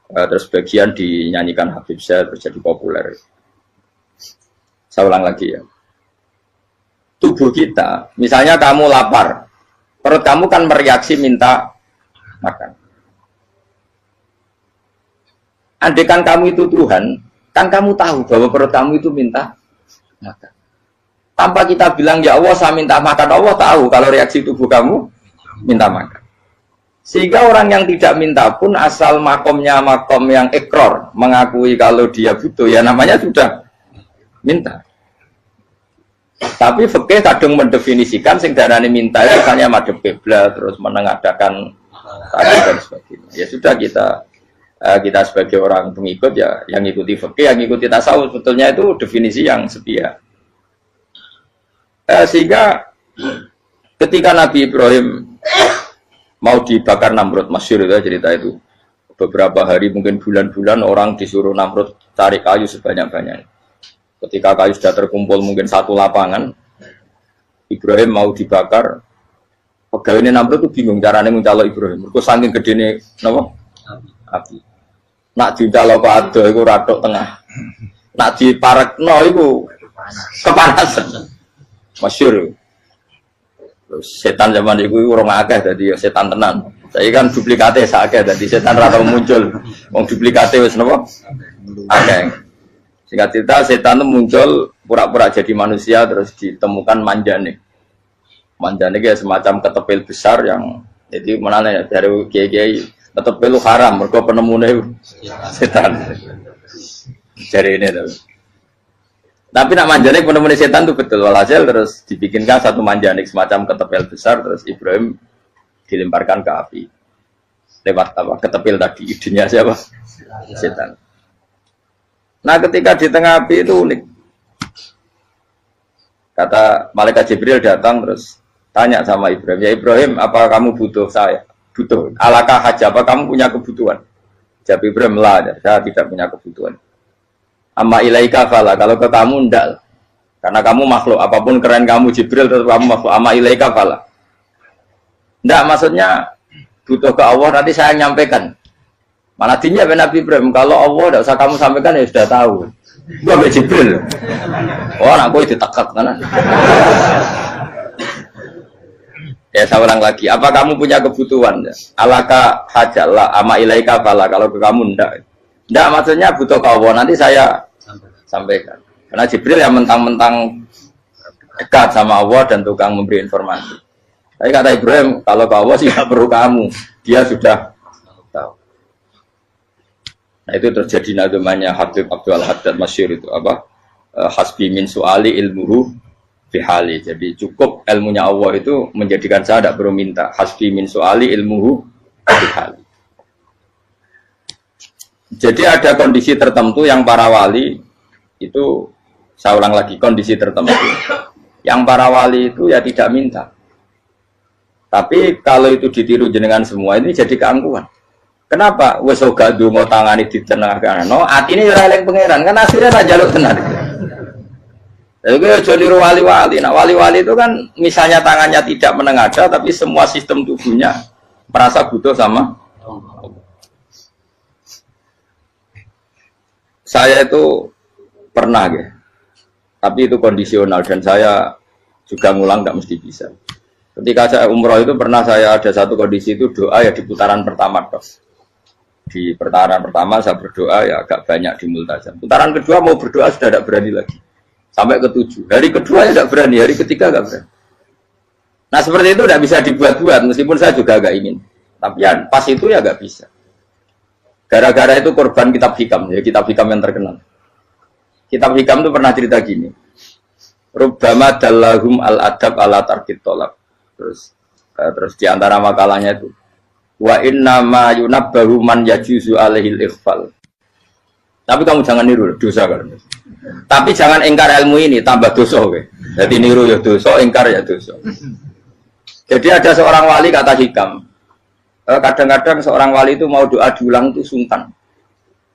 Terus bagian dinyanyikan Habib Syahid terjadi populer. Saya ulang lagi ya. Tubuh kita, misalnya kamu lapar, perut kamu kan mereaksi minta makan. Andaikan kamu itu Tuhan, kan kamu tahu bahwa perut kamu itu minta makan. Tanpa kita bilang ya Allah saya minta makan, Allah tahu kalau reaksi tubuh kamu minta makan. Sehingga orang yang tidak minta pun asal makomnya makom yang ikror, mengakui kalau dia butuh, ya namanya sudah minta. Tapi fikih kadang mendefinisikan sing darane minta itu misalnya madhep kiblat terus menengadakan tadi dan sebagainya. Ya sudah kita sebagai orang pengikut ya yang ikuti fikih, yang ikuti tasawuf sebetulnya itu definisi yang sepihak. Sehingga ketika Nabi Ibrahim mau dibakar Namrud, masyhur itu cerita itu. Beberapa hari mungkin bulan-bulan orang disuruh Namrud cari kayu sebanyak-banyaknya. Ketika kayu sudah terkumpul mungkin satu lapangan, Ibrahim mau dibakar. Pegawainya Namrud itu bingung caranya mencalok Ibrahim. Mereka saking gedene napa? Api. Nak dicalok ke ado iku ratok tengah. Nak diparekno iku kepanasan. Masyhur. Setan zaman itu orang akeh dadi setan tenan. Saya kan duplikate sakake dadi setan ra tau muncul. Wong duplikate wis napa? Akeh. Singkat cerita setan itu muncul pura-pura jadi manusia terus ditemukan manjane. Manjane kayak semacam ketepil besar yang jadi menane dari kiai-kiai ketepil itu haram mergo penemune setan. Jari ini tuh. Tapi nak manjanik penemune setan itu betul walhasil terus dibikinkan satu manjanik semacam ketepil besar terus Ibrahim dilemparkan ke api lewat apa ketepil tadi idenya siapa setan. Nah ketika di tengah api itu unik, kata malaikat Jibril datang terus tanya sama Ibrahim, ya Ibrahim apa kamu butuh saya? Butuh. Alakah haja apa kamu punya kebutuhan? Jawab Ibrahim lah, saya tidak punya kebutuhan. Amma ilaika fala, kalau ke kamu ndak, karena kamu makhluk apapun keren kamu Jibril tetap kamu makhluk. Amma ilaika fala. Ndak maksudnya butuh ke Allah nanti saya nyampaikan. Mana dinya Nabi Ibrahim kalau Allah tidak usah kamu sampaikan ya sudah tahu. Gua be Jibril. Oh, aku ditekak kan. Ya saya ulang lagi, apa kamu punya kebutuhan? Alaka hajalah ama ilaika fala, kalau ke kamu ndak. Ndak maksudnya butuh ke Allah nanti saya sampaikan. Karena Jibril yang mentang-mentang dekat sama Allah dan tukang memberi informasi. Tapi kata Ibrahim, kalau ke Allah sih tidak perlu kamu, dia sudah tahu. Nah itu terjadi namanya Habib Abdul Haddad masyhur itu apa? Hasbi min su'ali ilmuhu bihali. Jadi cukup ilmunya Allah itu menjadikan saya tidak perlu minta. Hasbi min su'ali ilmuhu bihali. Jadi ada kondisi tertentu yang para wali itu, saya ulang lagi, kondisi tertentu yang para wali itu ya tidak minta. Tapi kalau itu ditiru jenengan semua ini jadi keangkuhan. Kenapa? Wes ora ndonga tangane ditenengahkan. No, atine ora eling pangeran, kan akhirnya tak jaluk tenan. Jadi aja niru wali-wali. Nah, wali-wali itu kan misalnya tangannya tidak menengadah tapi semua sistem tubuhnya merasa butuh sama Allah. Saya itu pernah ya. Tapi itu kondisional dan saya juga ngulang tidak mesti bisa. Ketika saya umroh itu pernah saya ada satu kondisi itu doa ya di putaran pertama toh. Di putaran pertama saya berdoa ya agak banyak di multazam. Putaran kedua mau berdoa sudah tidak berani lagi. Sampai ke-7. Hari kedua ya tidak berani, hari ketiga tidak berani. Nah seperti itu tidak bisa dibuat-buat meskipun saya juga agak ingin. Tapi ya pas itu ya nggak bisa. Gara-gara itu korban kitab hikam, ya kitab hikam yang terkenal. Kitab hikam itu pernah cerita gini. Rubbama dallahum al-adab ala tarkit tolak. Terus di antara makalahnya itu wa inna ma yunabbahu man yajuzu alaihil ikhfal. Tapi kamu jangan niru dosa kan. Tapi jangan ingkar ilmu ini tambah dosa kowe. Jadi niru ya dosa, ingkar ya dosa. Jadi ada seorang wali kata hikam. Kadang-kadang seorang wali itu mau doa diulang itu sungkan.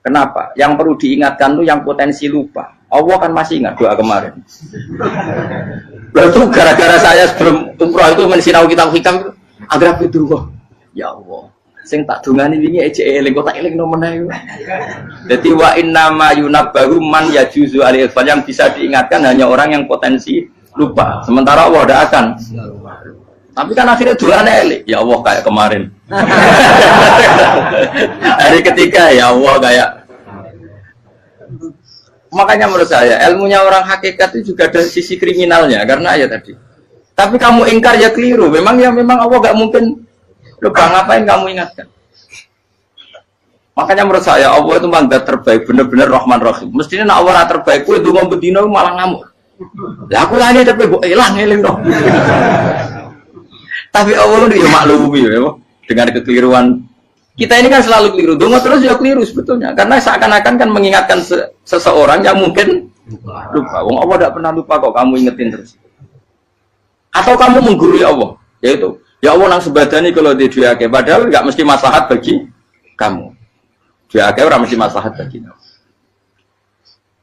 Kenapa? Yang perlu diingatkan tuh yang potensi lupa. Allah kan masih ingat doa kemarin. Lalu gara-gara saya sebelum umroh itu mensinau kitab hikam agar itu ya Allah. Sing tak dungani wingi ejek eling kok tak eling nomene. Dadi wa inna ma yunabbahu man yajuzu alil yang bisa diingatkan hanya orang yang potensi lupa. Sementara Allah tidak akan. Tapi kan akhirnya doanya eling. Ya Allah kayak kemarin. Hari ketiga ya Allah kayak. Makanya menurut saya ilmunya orang hakikat itu juga ada sisi kriminalnya karena ya tadi. Tapi kamu ingkar ya keliru. Memang Allah gak mungkin lupa, ngapain kamu ingatkan. Makanya menurut saya Allah itu mandat terbaik, benar-benar Rahman Rahim. Mestinya nak Allah terbaik, itu mau bedino malah ngamuk. Lah aku lali tapi kok hilang eling dong. Tapi Allah itu ya maklumi ya, dengan kekeliruan. Kita ini kan selalu keliru, donga terus ya keliru sebetulnya. Karena seakan-akan kan mengingatkan seseorang yang mungkin lupa. Wong Allah tidak pernah lupa kok, kamu ingetin terus. Atau kamu menggurui Allah, yaitu ya Allah nang sebadani kalau di duake, padahal nggak mesti maslahat bagi kamu. Duake orang mesti maslahat bagi kamu.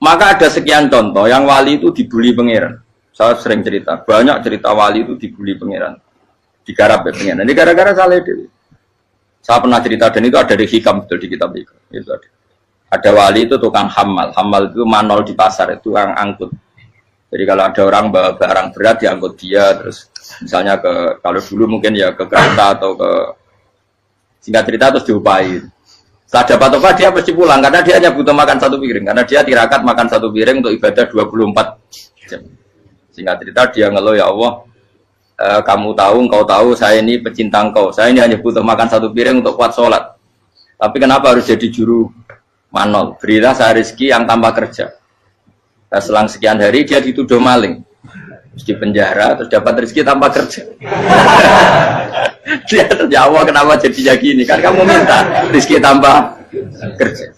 Maka ada sekian contoh yang wali itu dibully pangeran. Saya sering cerita, banyak cerita wali itu dibully pangeran, digarap ya pangeran. Ini gara-gara salah dewi. Saya pernah cerita dan itu ada di hikam betul di kitab itu. Itu ada wali itu tukang hamal itu manol di pasar itu tukang angkut. Jadi kalau ada orang bawa barang berat diangkut dia, terus misalnya kalau dulu mungkin ya ke kereta atau ke singkat cerita terus diupain. Setelah dapat apa dia pasti pulang karena dia hanya butuh makan satu piring karena dia tirakat makan satu piring untuk ibadah 24 jam. Singkat cerita dia ngeluh ya Allah. Kamu tahu, engkau tahu, saya ini pecinta engkau. Saya ini hanya butuh makan satu piring untuk kuat sholat. Tapi kenapa harus jadi juru manol? Berilah saya rezeki yang tanpa kerja. Nah, selang sekian hari dia dituduh maling. Terus di penjara, terus dapat rezeki tanpa kerja. Dia terjawab kenapa jadinya gini? Kan kamu minta rezeki tanpa kerja.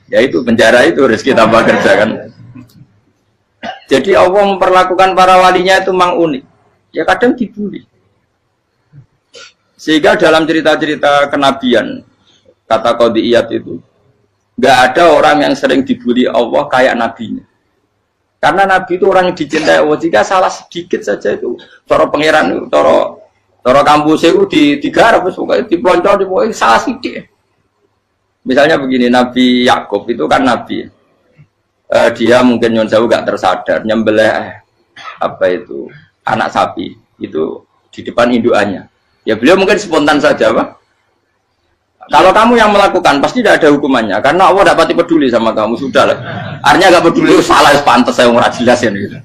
Ya itu penjara itu rezeki tanpa kerja kan. Jadi Allah memperlakukan para walinya itu memang unik. Ya kadang dibully. Sehingga dalam cerita-cerita kenabian, kata Qadiyat itu, nggak ada orang yang sering dibully Allah kayak nabinya. Karena nabi itu orang yang dicintai Allah. Jika salah sedikit saja itu, cara pangeran itu, cara kampus itu digarap, pokoknya dipelonco, pokoknya salah sedikit. Misalnya begini, Nabi Yakub itu kan nabi. Dia mungkin nyon jauh nggak tersadar, nyembelih apa itu anak sapi itu di depan indukannya. Ya beliau mungkin spontan saja, Pak. Kalau kamu yang melakukan pasti tidak ada hukumannya karena Allah tidak pati peduli sama kamu sudah lah. Artinya nggak peduli salah pantas saya nggak jelas ya gitu.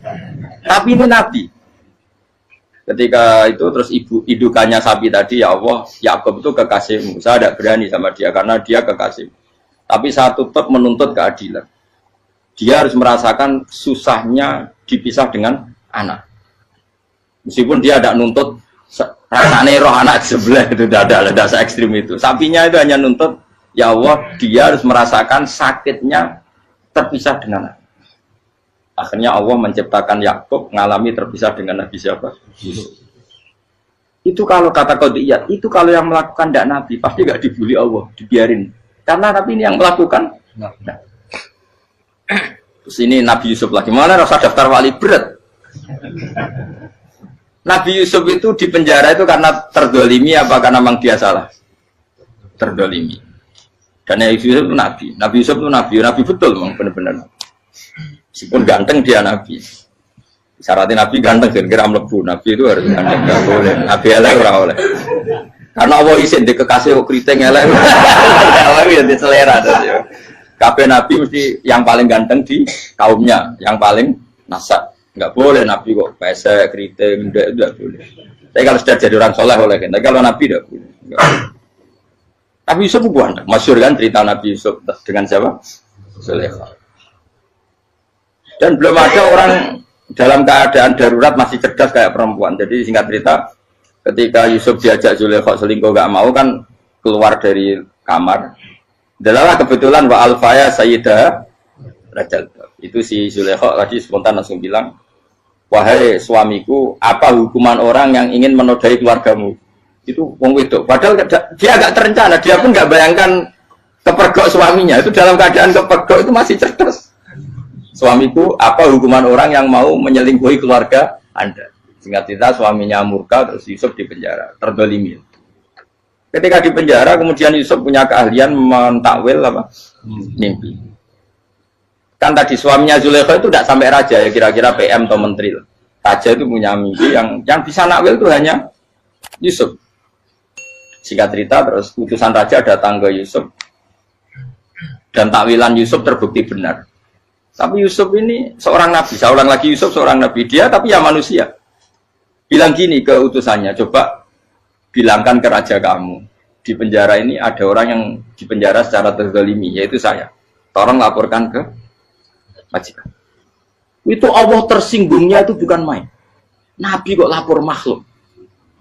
Tapi ini Nabi. Ketika itu terus indukannya sapi tadi ya Allah, Yakub itu kekasihmu. Saya tidak berani sama dia karena dia kekasihmu. Tapi saya tetap menuntut keadilan. Dia harus merasakan susahnya dipisah dengan anak. Meskipun dia tidak nuntut rasanya roh anak sebelah itu tidak ada se ekstrim itu. Sapinya itu hanya nuntut ya Allah dia harus merasakan sakitnya terpisah dengan anak. Akhirnya Allah menciptakan Yakub mengalami terpisah dengan Nabi siapa? Yusuf. Itu kalau kata Qadiyat, itu kalau yang melakukan tidak Nabi pasti nggak dibully Allah, dibiarin. Karena Nabi ini yang melakukan. Nah. Terus ini Nabi Yusuf lagi mana rasa daftar wali berat. Nabi Yusuf itu di penjara itu karena terdolimi apa karena memang dia salah? Terdolimi. Dan Nabi Yusuf itu Nabi. Nabi Yusuf itu Nabi betul memang benar-benar. Meskipun ganteng dia Nabi. Syaratnya Nabi ganteng kira-kira mlebu. Nabi itu harus ganteng, nggak boleh. Nabi elek ora oleh. Karena Allah isin di kekasih kok keriting elek. Allah ya di selera tuh. Kabeh Nabi mesti yang paling ganteng di kaumnya, yang paling nasab. Nggak boleh Nabi kok pesek, keriting, tidak boleh. Tapi kalau sudah jadi orang soleh boleh kan. Tapi kalau Nabi tidak boleh. Nabi Yusuf bukan. Masyhur kan cerita Nabi Yusuf dengan siapa? Zulaikha. Dan belum ada orang dalam keadaan darurat masih cerdas kayak perempuan. Jadi singkat cerita, ketika Yusuf diajak Zulaikha selingkuh nggak mau kan keluar dari kamar. Adalah kebetulan wa alfaya sayyidah rajal. Itu si Zulaikha tadi spontan langsung bilang, wahai suamiku, apa hukuman orang yang ingin menodai keluargamu? Itu wong wedok. Padahal dia agak terencana, dia pun nggak bayangkan kepergok suaminya. Itu dalam keadaan kepergok itu masih cerdas. Suamiku, apa hukuman orang yang mau menyelingkuhi keluarga Anda? Singkat cerita suaminya murka, terus Yusuf di penjara, terdolimi. Ketika di penjara, kemudian Yusuf punya keahlian mentakwil apa? Mimpi. Kan tadi suaminya Zulaikha itu tidak sampai raja ya kira-kira PM atau menteri. Raja itu punya mimpi yang bisa nakwil itu hanya Yusuf. Singkat cerita terus utusan raja datang ke Yusuf dan takwilan Yusuf terbukti benar. Tapi Yusuf ini seorang nabi, saya ulang lagi Yusuf seorang nabi dia tapi ya manusia. Bilang gini ke utusannya, coba bilangkan ke raja kamu di penjara ini ada orang yang di penjara secara terzalimi yaitu saya. Tolong laporkan ke majikan. Itu Allah tersinggungnya itu bukan main. Nabi kok lapor makhluk.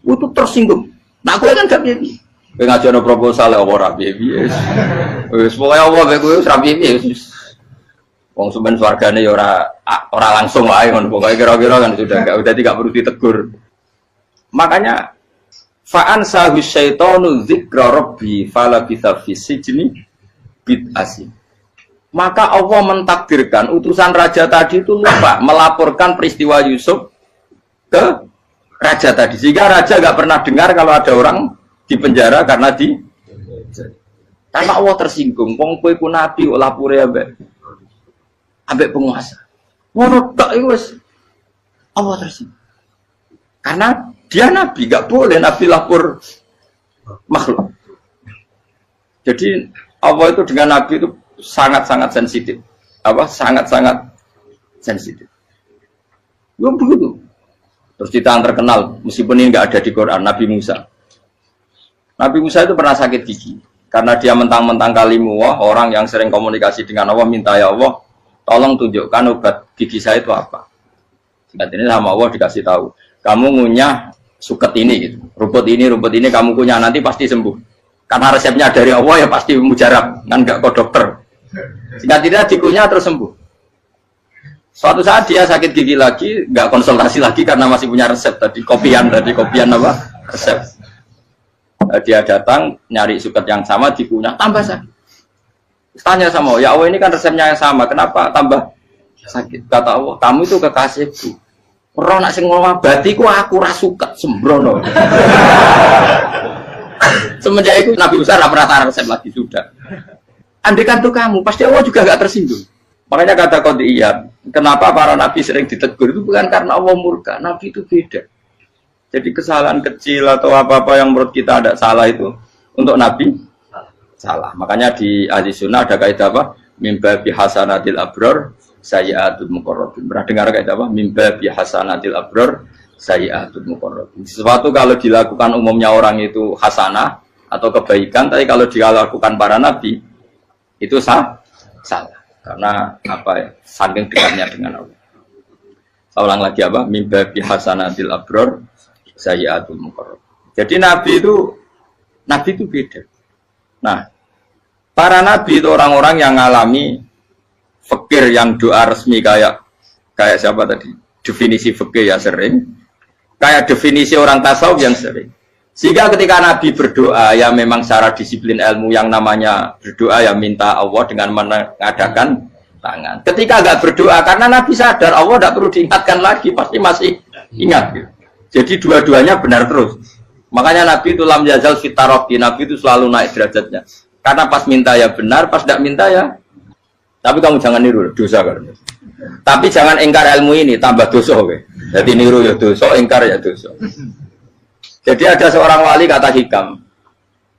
Itu tersinggung. Nah, aku kan gak piye. Kowe ngajono proposal apa ora piye-piye. Wis pokoke Allah kowe wis ra piye-piye wis. Wong sampean swargane ya ora langsung wae ngono. Pokoke kira-kira kan sudah dadi gak perlu ditegur. Makanya fa'an sahu syaitanu dzikra rabbi fala bisa fi sijni bid'asi. Maka Allah mentakdirkan utusan raja tadi itu lupa melaporkan peristiwa Yusuf ke raja tadi. Sehingga raja gak pernah dengar kalau ada orang di penjara karena Allah tersinggung. Wong kowe ku nabi kok lapore ambek penguasa. Ngono tok iku wis Allah tersinggung. Karena dia nabi, gak boleh nabi lapor makhluk. Jadi Allah itu dengan nabi itu sangat-sangat sensitif. Sangat-sangat sensitif. Ya begitu. Terus kita yang terkenal, meskipun ini nggak ada di Quran, Nabi Musa. Nabi Musa itu pernah sakit gigi. Karena dia mentang-mentang kalimullah, orang yang sering komunikasi dengan Allah, minta ya Allah, tolong tunjukkan obat gigi saya itu apa. Singkat ini sama Allah dikasih tahu. Kamu ngunyah suket ini, gitu. rumput ini kamu kunyah, nanti pasti sembuh. Karena resepnya dari Allah ya pasti mujarab, kan nggak ke dokter. Singkat tidak dikunyah terus sembuh. Suatu saat dia sakit gigi lagi, nggak konsultasi lagi karena masih punya resep tadi kopian apa resep. Dia datang nyari suket yang sama dikunyah tambah sakit. Tanya sama Allah, ya Allah ini kan resepnya yang sama, kenapa tambah sakit? Kata Allah, kamu itu kekasihku. Roh nak sing ngobati ku aku ra suket sembrono. Semenjak itu Nabi Musa ora pernah resep lagi sudah. Andaikan tuh kamu, pasti Allah juga gak tersinggung. Makanya kata Qadiyat, kenapa para nabi sering ditegur itu bukan karena Allah murka, nabi itu beda. Jadi kesalahan kecil atau apa-apa yang menurut kita ada salah itu untuk nabi salah. Makanya di ahli sunnah ada kaidah apa? Mimba bihasanatil abror sayyi'atul muqarrabin. Pernah dengar kaidah apa? Mimba bihasanatil abror sayyi'atul muqarrabin. Sesuatu kalau dilakukan umumnya orang itu hasanah atau kebaikan, tapi kalau dilakukan para nabi itu salah. Karena apa ya? Saking dekatnya dengan Allah. Saya ulang lagi apa? Mimba bihasanatil abror sayyi'atul muqarrab. Jadi nabi itu beda. Nah, para nabi itu orang-orang yang ngalami fikir yang doa resmi kayak siapa tadi? Definisi fikir ya sering. Kayak definisi orang tasawuf yang sering. Sehingga ketika Nabi berdoa, ya memang secara disiplin ilmu yang namanya berdoa, ya minta Allah dengan mengadakan tangan. Ketika enggak berdoa, karena Nabi sadar Allah tidak perlu diingatkan lagi, pasti masih ingat. Gitu. Jadi dua-duanya benar terus. Makanya Nabi itu lam yazal fitaroki, Nabi itu selalu naik derajatnya. Karena pas minta ya benar, pas tidak minta ya. Tapi kamu jangan niru, dosa kan. Tapi jangan ingkar ilmu ini, tambah dosa. Okay? Jadi niru ya dosa, ingkar ya dosa. Jadi ada seorang wali kata hikam,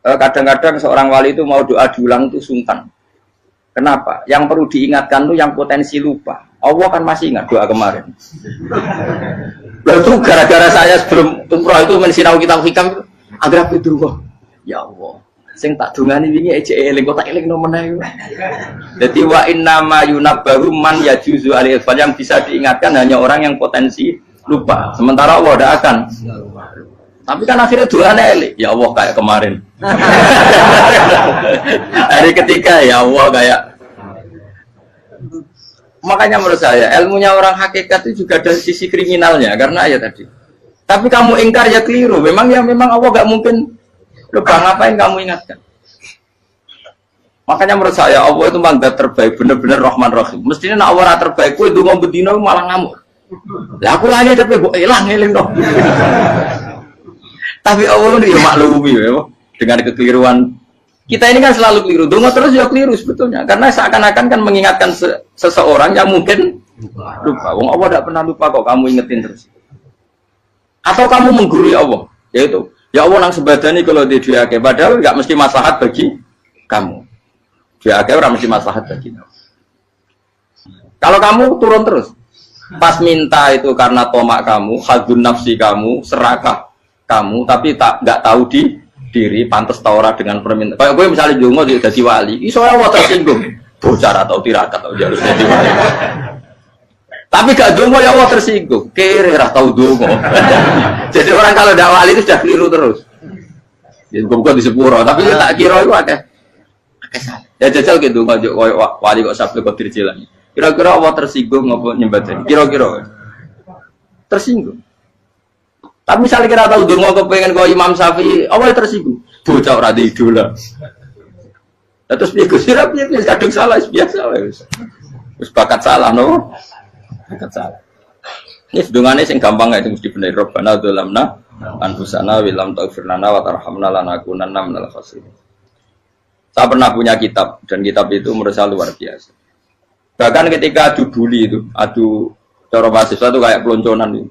kadang-kadang seorang wali itu mau doa diulang itu sungkan. Kenapa? Yang perlu diingatkan itu yang potensi lupa. Allah kan masih ingat doa kemarin. Lalu gara-gara saya sebelum umroh itu mensinau kitab hikam itu, agar itu ya Allah, sing tak dungani wingi ejek eling kok tak eling nomene. Jadi wa innama yunabbahu man yajuzu alil yang bisa diingatkan hanya orang yang potensi lupa. Sementara Allah tidak akan. Tapi kan akhirnya doanya elik, ya Allah kayak kemarin. Hari ketiga ya Allah kayak. Makanya menurut saya ilmunya orang hakikat itu juga ada sisi kriminalnya karena ya tadi. Tapi kamu ingkar ya keliru. Memang Allah gak mungkin lupa, ngapain kamu ingatkan. Makanya menurut saya Allah itu mandat terbaik, benar-benar Rahman Rahim. Mestinya nak Allah terbaik, itu mau bedino malah ngamuk. Lah aku lagi tapi kok eling dong. Tapi Allah itu ya maklumi ya, dengan kekeliruan. Kita ini kan selalu keliru, dongo terus ya keliru sebetulnya. Karena seakan-akan kan mengingatkan seseorang yang mungkin lupa. Wong Allah tidak pernah lupa kok, kamu ingetin terus. Atau kamu menggurui Allah, yaitu ya Allah nang sebadani kalau di diake, padahal nggak mesti maslahat bagi kamu. Diake orang mesti maslahat bagi kamu. Kalau kamu turun terus, pas minta itu karena tomak kamu, hadun nafsi kamu, serakah kamu, tapi nggak tahu diri pantas taura dengan permintaan. Kayak gue misalnya jongo jadi wali, iso Allah tersinggung, bocah atau tirakat atau harus jadi wali. Tapi gak dongo ya Allah tersinggung. Kere ra tau dongo. Jadi orang kalau tidak wali itu sudah keliru terus. Ya bukan di sepuro, tapi tak kira itu akeh salah. Ya jajal gitu ngajak wali kok sabtu Qadir Jilani. Kira-kira Allah tersinggung ngapa nyembah? Kira-kira tersinggung. Tapi misalnya kira tahu dongo kepengen kau Imam Syafi'i, Allah tersinggung. Bocah ora di idola. Terus piye Gus Sirap piye kadung salah biasa wis. Wis bakat salah no. Bakat salah. Ini sedungane sing gampang itu mesti bener Rabbana dzalamna anfusana wa lam taghfir lana wa tarhamna lanakunanna minal khasirin. Saya pernah punya kitab dan kitab itu menurut saya luar biasa. Bahkan ketika adu bully itu, adu cara mahasiswa itu kayak pelonconan itu.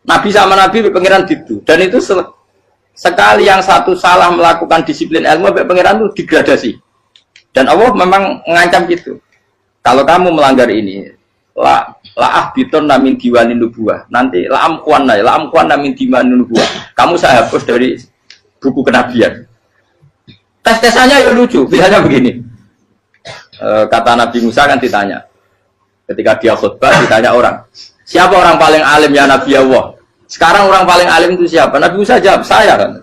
Nabi sama Nabi pengiran gitu dan itu sekali yang satu salah melakukan disiplin ilmu pengiran itu degradasi. Dan Allah memang mengancam gitu. Kalau kamu melanggar ini, la biton namin diwanin nubuah. Nanti la amkuan namin diwanin nubuah. Kamu saya hapus dari buku kenabian. Tes-tesannya ya lucu. Biasanya begini. Kata Nabi Musa kan ditanya. Ketika dia khutbah ditanya orang. Siapa orang paling alim ya Nabi Allah? Sekarang orang paling alim itu siapa? Nabi Musa jawab, saya kan.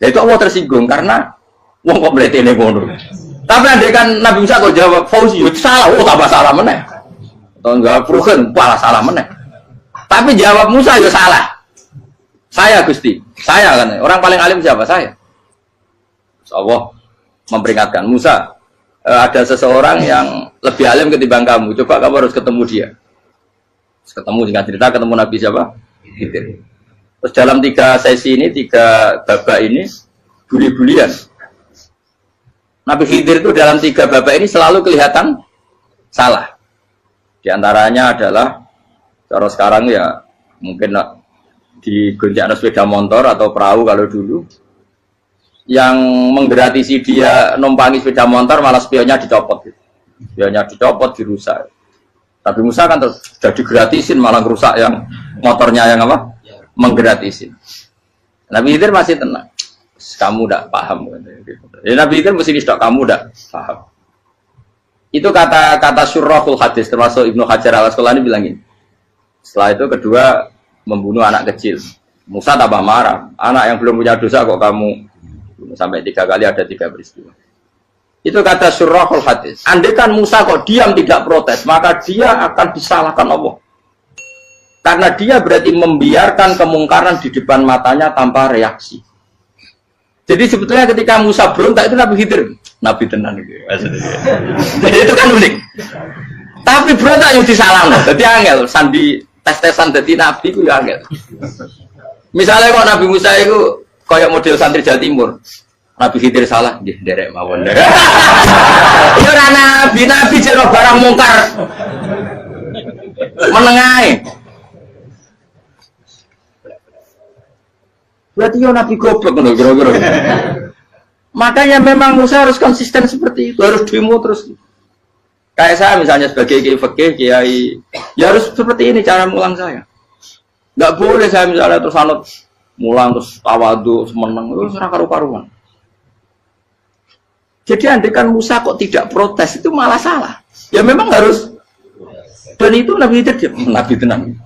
Ya itu Allah tersinggung karena wong kok mletene ngono. Tapi andai kan Nabi Musa kok jawab Fauzi, itu salah, tambah salah meneh. Atau enggak Prugen, malah salah meneh. Tapi jawab Musa ya salah. Saya Gusti, saya kan. Orang paling alim siapa? Saya. Allah memperingatkan Musa, ada seseorang yang lebih alim ketimbang kamu. Coba kamu harus ketemu dia. Terus ketemu singkat cerita ketemu Nabi siapa? Khidir. Terus dalam 3 sesi ini, 3 babak ini buli-bulian. Nabi Khidir itu dalam 3 babak ini selalu kelihatan salah. Di antaranya adalah cara sekarang ya mungkin di gonjak sepeda motor atau perahu kalau dulu yang menggratisi dia numpangi sepeda motor malah spionnya dicopot. Spionnya dicopot, dirusak. Tapi Musa kan sudah digratisin malah merusak yang motornya yang apa? Menggratisin. Nabi Khidir masih tenang. Kamu tidak paham. Ya, Nabi Khidir mesti distok kamu tidak paham. Itu kata syurrahul hadis termasuk Ibnu Hajar al-Asqalani bilang ini. Setelah itu kedua membunuh anak kecil. Musa tambah marah. Anak yang belum punya dosa kok kamu bunuh. Sampai 3 kali ada 3 peristiwa. Itu kata syurrahul hadis. Andai kan Musa kok diam tidak protes, maka dia akan disalahkan Allah. Karena dia berarti membiarkan kemungkaran di depan matanya tanpa reaksi. Jadi sebetulnya ketika Musa berontak itu Nabi Khidir, Nabi tenan gitu. Jadi itu kan unik. Tapi berontak yang disalahkan. Jadi angel sandi tes-tesan jadi Nabi itu ya angel. Misalnya kok Nabi Musa itu kayak model santri Jawa Timur. Nabi Khidir salah, nggih nderek mawon. Yo ora nabi jero barang mungkar. Menengae. Berarti yo nabi goblok ngono kira-kira. Makanya memang Musa harus konsisten seperti itu, harus demo terus. Kayak saya misalnya sebagai kiai fikih, kiai ya harus seperti ini cara mulang saya. Enggak boleh saya misalnya terus anut mulang terus tawadu, semeneng terus ora karu-karuan. Jadi andai kan Musa kok tidak protes itu malah salah. Ya memang harus. Dan itu Nabi Khidir Nabi tenang.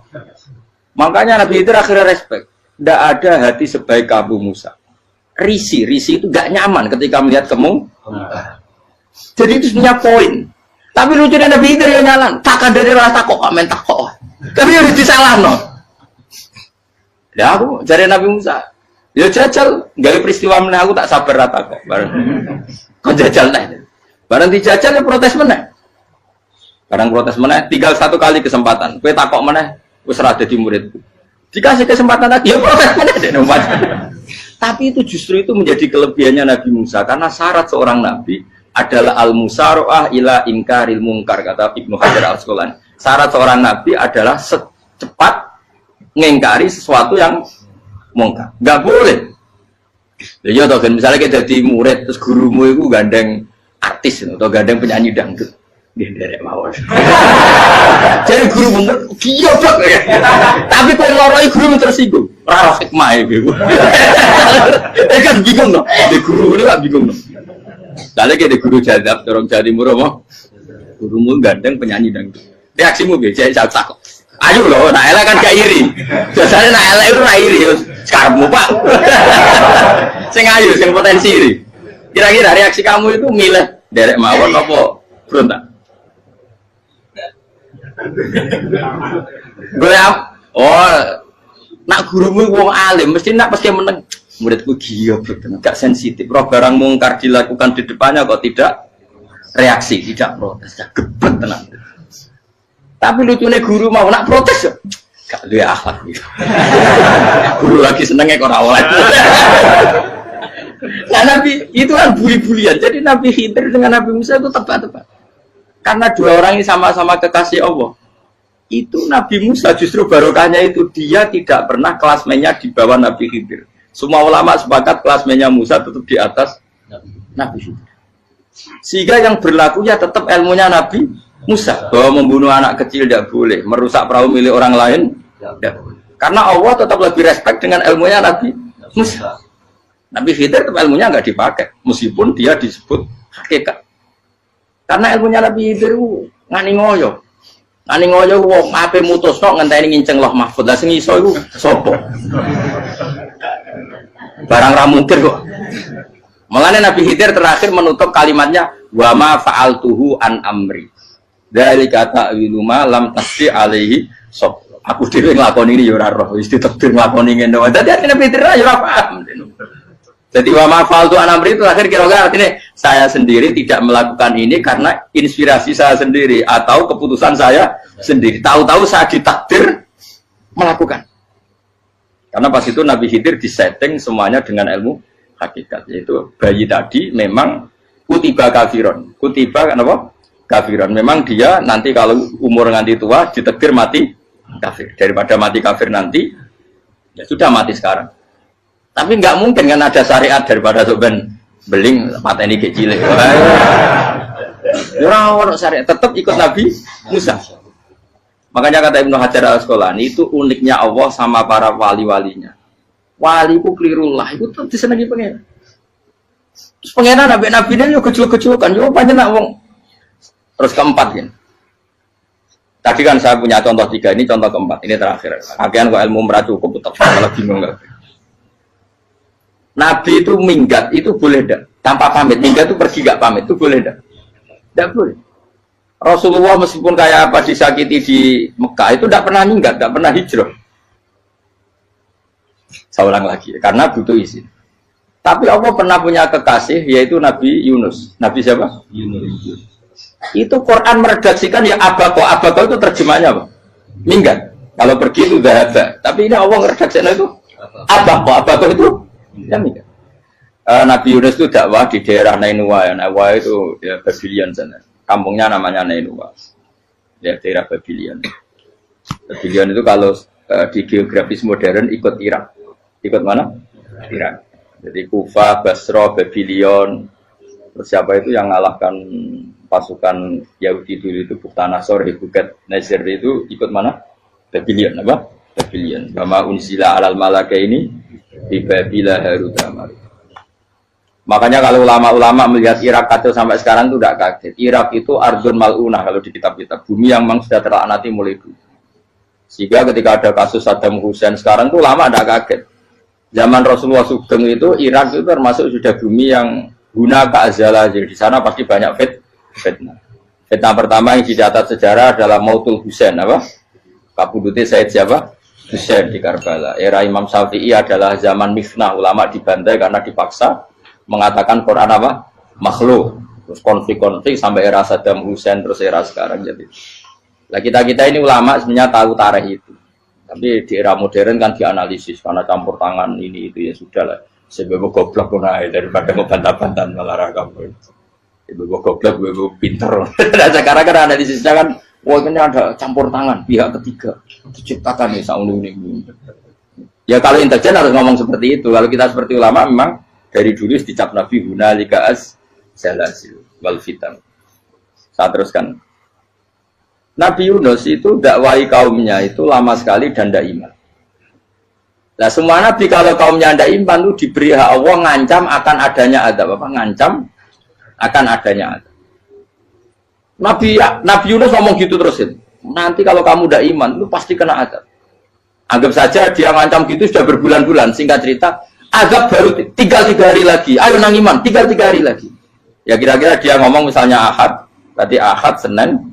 Makanya Nabi Khidir akhirnya respect. Tidak ada hati sebaik kamu Musa. Risi itu gak nyaman ketika melihat kamu. Jadi itu sebenarnya poin. Tapi lucunya Nabi Khidir yang nyalan. Tak ada rasa kok amen tak kok. Tapi harus disalah no. Ya aku cari Nabi Musa. Ya jajal, gak peristiwa meneh aku tak sabar rata kok. Kau jajal nih, barang dijajal ya protes meneh. Barang protes meneh, tinggal 1 kali kesempatan. Kue takok meneh, wis ora dadi muridku. Dikasih kesempatan lagi, ya protes meneh deh. Tapi itu justru itu menjadi kelebihannya Nabi Musa karena syarat seorang nabi adalah al-musara'ah ila inkaril munkar kata Ibnu Hajar al-Asqalani. Syarat seorang nabi adalah secepat mengingkari sesuatu yang mungkar. Enggak boleh. Ya toh kan misalnya kita jadi murid terus gurumu itu gandeng artis atau gandeng penyanyi dangdut. Nggih nderek mawon. Jadi guru bener goblok ya. Tapi kok loroi guru tersinggung. Ora hikmah iku. Kan bingung no. Di guru itu gak bingung no. Kali ke guru jadab dorong jadi muro mo. Gurumu gandeng penyanyi dangdut. Reaksimu biasa cak. Ayo loh, nak elek kan gak iri. Biasanya nak elek itu nak iri. Sekarangmu Pak. Sing ayu, sing potensi iri. Kira-kira reaksi kamu itu milih derek mawon apa berontak? Gue nak gurumu wong alim mesti nak pasti meneng. Muridku gila betul, gak sensitif. Roh barang mungkar dilakukan di depannya kok tidak reaksi, tidak protes, gak gebet tenang. Tapi lucunya guru mau nak protes ya, gak luwe akhlak gitu. Guru lagi senengnya kok rawat. Nah Nabi itu kan buli-bulian. Jadi Nabi Khidir dengan Nabi Musa itu tebak-tebak. Karena dua orang ini sama-sama kekasih Allah. Itu Nabi Musa justru barokahnya itu dia tidak pernah kelasmennya di bawah Nabi Khidir. Semua ulama sepakat kelasmennya Musa tetap di atas Nabi Khidir. Sehingga yang berlaku ya tetap ilmunya Nabi Musa bahwa membunuh anak kecil tidak boleh, merusak perahu milik orang lain tidak boleh. Karena Allah tetap lebih respect dengan ilmunya Nabi Musa. Nabi Khidir tetap ilmunya nggak dipakai, meskipun dia disebut hakikat. Karena ilmunya Nabi Khidir ngani ngoyo. Ngani ngoyo wong ape mutusno ngenteni nginceng Loh Mahfud. Lah sing iso iku sapa? Barang ra mungkin kok. Makanya Nabi Khidir terakhir menutup kalimatnya wa ma fa'altuhu an amri. Dari kata wiluma lam tasdi alaihi sob. Aku dhewe nglakoni ini ya ora roh, wis ditakdir nglakoni ngene wae. Dadi Nabi Khidir ya ora paham. Jadi wa ma fa'altu an amri itu akhir kira-kira artinya saya sendiri tidak melakukan ini karena inspirasi saya sendiri atau keputusan saya sendiri. Tahu-tahu saya ditakdir melakukan. Karena pas itu Nabi Khidir disetting semuanya dengan ilmu hakikat, yaitu bayi tadi memang kutiba kafiron. Kutiba kenapa? Kafiron. Memang dia nanti kalau umur nganti tua ditakdir mati kafir. Daripada mati kafir nanti, ya sudah mati sekarang. Tapi nggak mungkin kan ada syariat daripada soben beling pateni kecil. Orang syariat tetap ikut Nabi Musa. Makanya kata Ibnu Hajar Al-Asqalani itu uniknya Allah sama para wali-walinya. Wali ku klirullah itu tetap disenangi pengen. Terus pengenan nabi-nabi ini yo kecil-kecilkan, yo panjenengan wong. Terus keempat ya. Tadi kan saya punya contoh 3, ini contoh keempat, ini terakhir. Akhirnya kok ilmu merah cukup tetap malah bingung enggak. Nabi itu minggat itu boleh enggak? Tanpa pamit, minggat itu pergi enggak pamit itu boleh enggak? Enggak boleh. Rasulullah meskipun kayak apa disakiti di Mekah itu tidak pernah minggat, tidak pernah hijrah. Saya ulang lagi, karena butuh izin. Tapi Allah pernah punya kekasih yaitu Nabi Yunus. Nabi siapa? Yunus. Itu Quran meredaksikan ya abako. Abako itu terjemahnya apa? Minggat. Kalau pergi itu dahaba. Tapi ini Allah meredaksikan itu abako. Abako itu ya minggat. Nabi Yunus itu dakwah di daerah Nainua. Ya. Nainua itu ya Babylon sana. Kampungnya namanya Nainua. Ya daerah Babylon. Babylon itu kalau di geografis modern ikut Irak. Ikut mana? Irak. Jadi Kufa, Basra, Babylon. Terus siapa itu yang ngalahkan pasukan Yahudi dulu itu Buktanasor, Hebuket, Nazir itu ikut mana? Babylon, apa? Babylon. Bama unsila alal malaka ini di Babila Harutama. Makanya kalau ulama-ulama melihat Irak kacau sampai sekarang itu tidak kaget. Irak itu ardun mal'unah kalau di kitab-kitab. Bumi yang memang sudah terlaknati mulai dulu. Sehingga ketika ada kasus Saddam Hussein sekarang itu ulama tidak kaget. Zaman Rasulullah Sugeng itu Irak itu termasuk sudah bumi yang guna keazalah. Jadi di sana pasti banyak fitnah. Fitnah pertama yang dicatat sejarah adalah Mautul Husain, apa? Kabudutnya Said siapa? Husain di Karbala. Era Imam Syafi'i adalah zaman mifnah, ulama dibantai karena dipaksa mengatakan Quran apa? Makhluk. Terus konflik-konflik sampai era Saddam Hussein terus era sekarang jadi. Lah kita ini ulama sebenarnya tahu tarikh itu. Tapi di era modern kan dianalisis karena campur tangan ini itu ya sudah lah. Sebab goblok pun daripada ngebantah-bantah malah rakam. Ibu goblok, ibu pinter. Nah, sekarang kan analisisnya kan, wah ini ada campur tangan pihak ketiga diciptakan nih saunu ini. Ya kalau intelijen harus ngomong seperti itu. Kalau kita seperti ulama memang dari dulu dicap Nabi hunalika as salasil wal fitan. Saya teruskan. Nabi Yunus itu dakwai kaumnya itu lama sekali dan tidak iman. Nah semua nabi kalau kaumnya tidak iman itu diberi hak Allah ngancam akan adanya adab apa? Ngancam akan adanya adab. Nabi Yunus ngomong gitu terus. Nanti kalau kamu udah iman, lu pasti kena azab. Anggap saja dia ngancam gitu sudah berbulan-bulan. Singkat cerita, azab baru tinggal 3 hari lagi. Ayo nang iman, tinggal 3 hari lagi. Ya kira-kira dia ngomong misalnya Ahad, tadi Ahad, Senin,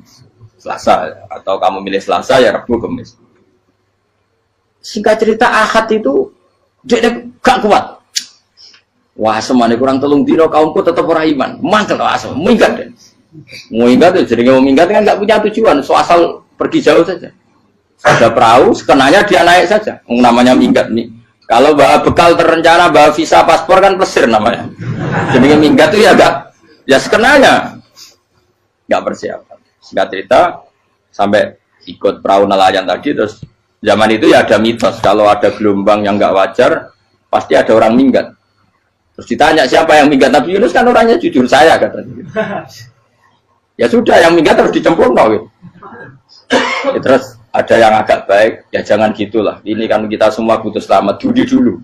Selasa, atau kamu milih Selasa ya Rabu, Kamis. Singkat cerita Ahad itu dia gak kuat. Wah, semuanya kurang telung dino kaumku tetap orang iman. Mangkel asal, minggat deh. Minggat itu jadi mau minggat kan nggak punya tujuan, so asal pergi jauh saja. Ada perahu, sekenanya dia naik saja. Namanya minggat nih. Kalau bawa bekal terencana, bawa visa, paspor kan plesir namanya. Jadi minggat itu ya enggak, ya sekenanya nggak persiapan. Singkat cerita sampai ikut perahu nelayan tadi, terus zaman itu ya ada mitos kalau ada gelombang yang nggak wajar pasti ada orang minggat. Terus ditanya siapa yang minggat, Nabi Yunus kan orangnya jujur, saya katanya. Ya sudah, yang minggat harus dicemplung gitu. Ya, terus ada yang agak baik, ya jangan gitulah. Ini kan kita semua butuh selamat, judi dulu.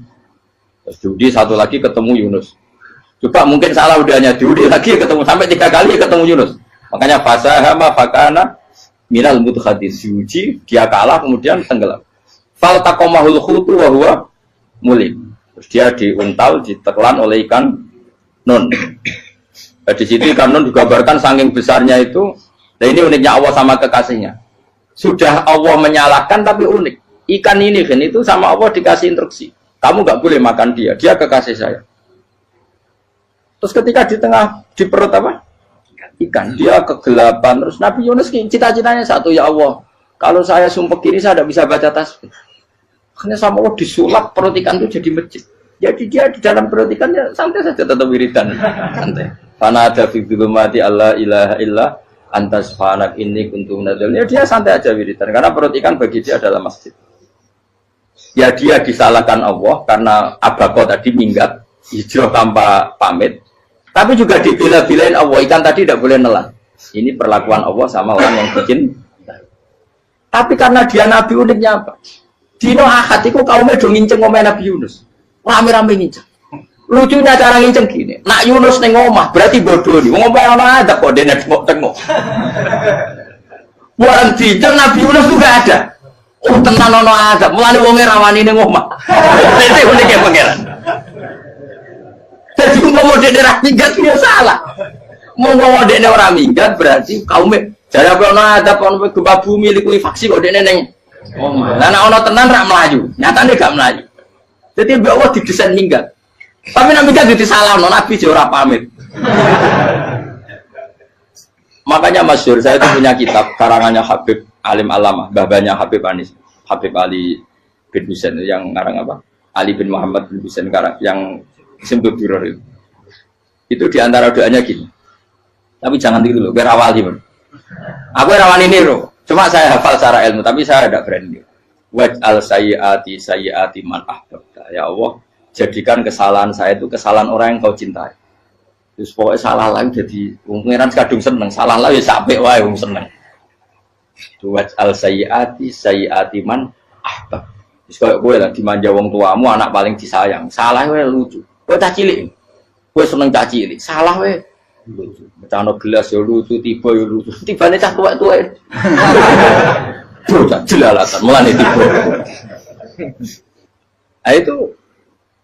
Terus judi satu lagi ketemu Yunus. Coba mungkin salah udahnya, judi lagi ketemu sampai 3 kali ketemu Yunus. Makanya fasahama fakana minal mudhadis, uji dia kalah kemudian tenggelam. Fal taqamahul khutu wa huwa mulim. Terus dia diuntal, ditelan oleh ikan nun. Nah, di situ ikan nun digambarkan saking besarnya itu. Nah ini uniknya Allah sama kekasihnya. Sudah Allah menyalahkan tapi unik. Ikan ini kan itu sama Allah dikasih instruksi. Kamu nggak boleh makan dia, dia kekasih saya. Terus ketika di tengah di perut apa? Ikan, dia kegelapan. Terus Nabi Yunus cita-citanya satu, ya Allah, kalau saya sumpah kiri saya tidak bisa baca tasbih. Akhirnya sama Allah disulap perut ikan itu jadi masjid. Jadi dia di dalam perut ikannya santai saja tetap wiridan. Santai. Fana ada fi dzulumati alla ilaha illa anta subhanak inni kuntu minadz dzalimin. Ya dia santai aja wiridan karena perut ikan bagi dia adalah masjid. Ya dia disalahkan Allah karena abako tadi minggat hijrah tanpa pamit. Tapi juga dibela-belain Allah, ikan tadi tidak boleh nelan. Ini perlakuan Allah sama orang yang bikin. Tapi karena dia Nabi, uniknya apa? Dino Ahad itu kaumnya do nginceng ngomel Nabi Yunus. Rame-rame nginceng. Lucunya cara nginceng gini. Nak Yunus neng omah berarti bodoh nih. Ngomel ana ada kok dene tengok. Bukan dinceng Nabi Yunus juga ada. Oh tenan ono ada. Mulane wong rawani ning omah. Itu uniknya pangeran. Jadi mau dene ra minggat dia salah. Mau dene ora minggat berarti kaumnya jare apa ono ada ono gempa bumi liku faksi kok dene neng omah. Lah nek ono tenan ra melayu. Nyatane gak melayu. Jadi Allah didesain minggat. Tapi nak minggat disalahno Nabi yo ora pamit. Makanya masyhur saya itu punya kitab karangannya Habib Alim Alamah, babanya Habib Anis, Habib Ali bin Husain yang ngarang apa? Ali bin Muhammad bin Husain karang yang Simtul Duror itu. Itu diantara doanya gini. Tapi jangan tiru loh, biar awal gimana. Aku rawan ini loh. Cuma saya hafal secara ilmu, tapi saya tidak berani. Waj'al sayyiati man ahbabta. Ya Allah, jadikan kesalahan saya itu kesalahan orang yang kau cintai. Terus pokoknya salah lagi jadi pengiran kadung seneng, salah lagi sampai wae wong seneng. Waj'al sayyiati man ahbab. Terus kayak gue lah dimanja wong tuamu, anak paling disayang. Salah wae lucu. Kowe cah cilik. Kowe seneng cah cilik. Salah wae lucu. Becano gelas yo lucu, tiba yo lucu. Tibane cah tuwek-tuwek. Bocah jelalatan, mulane tiba. Nah itu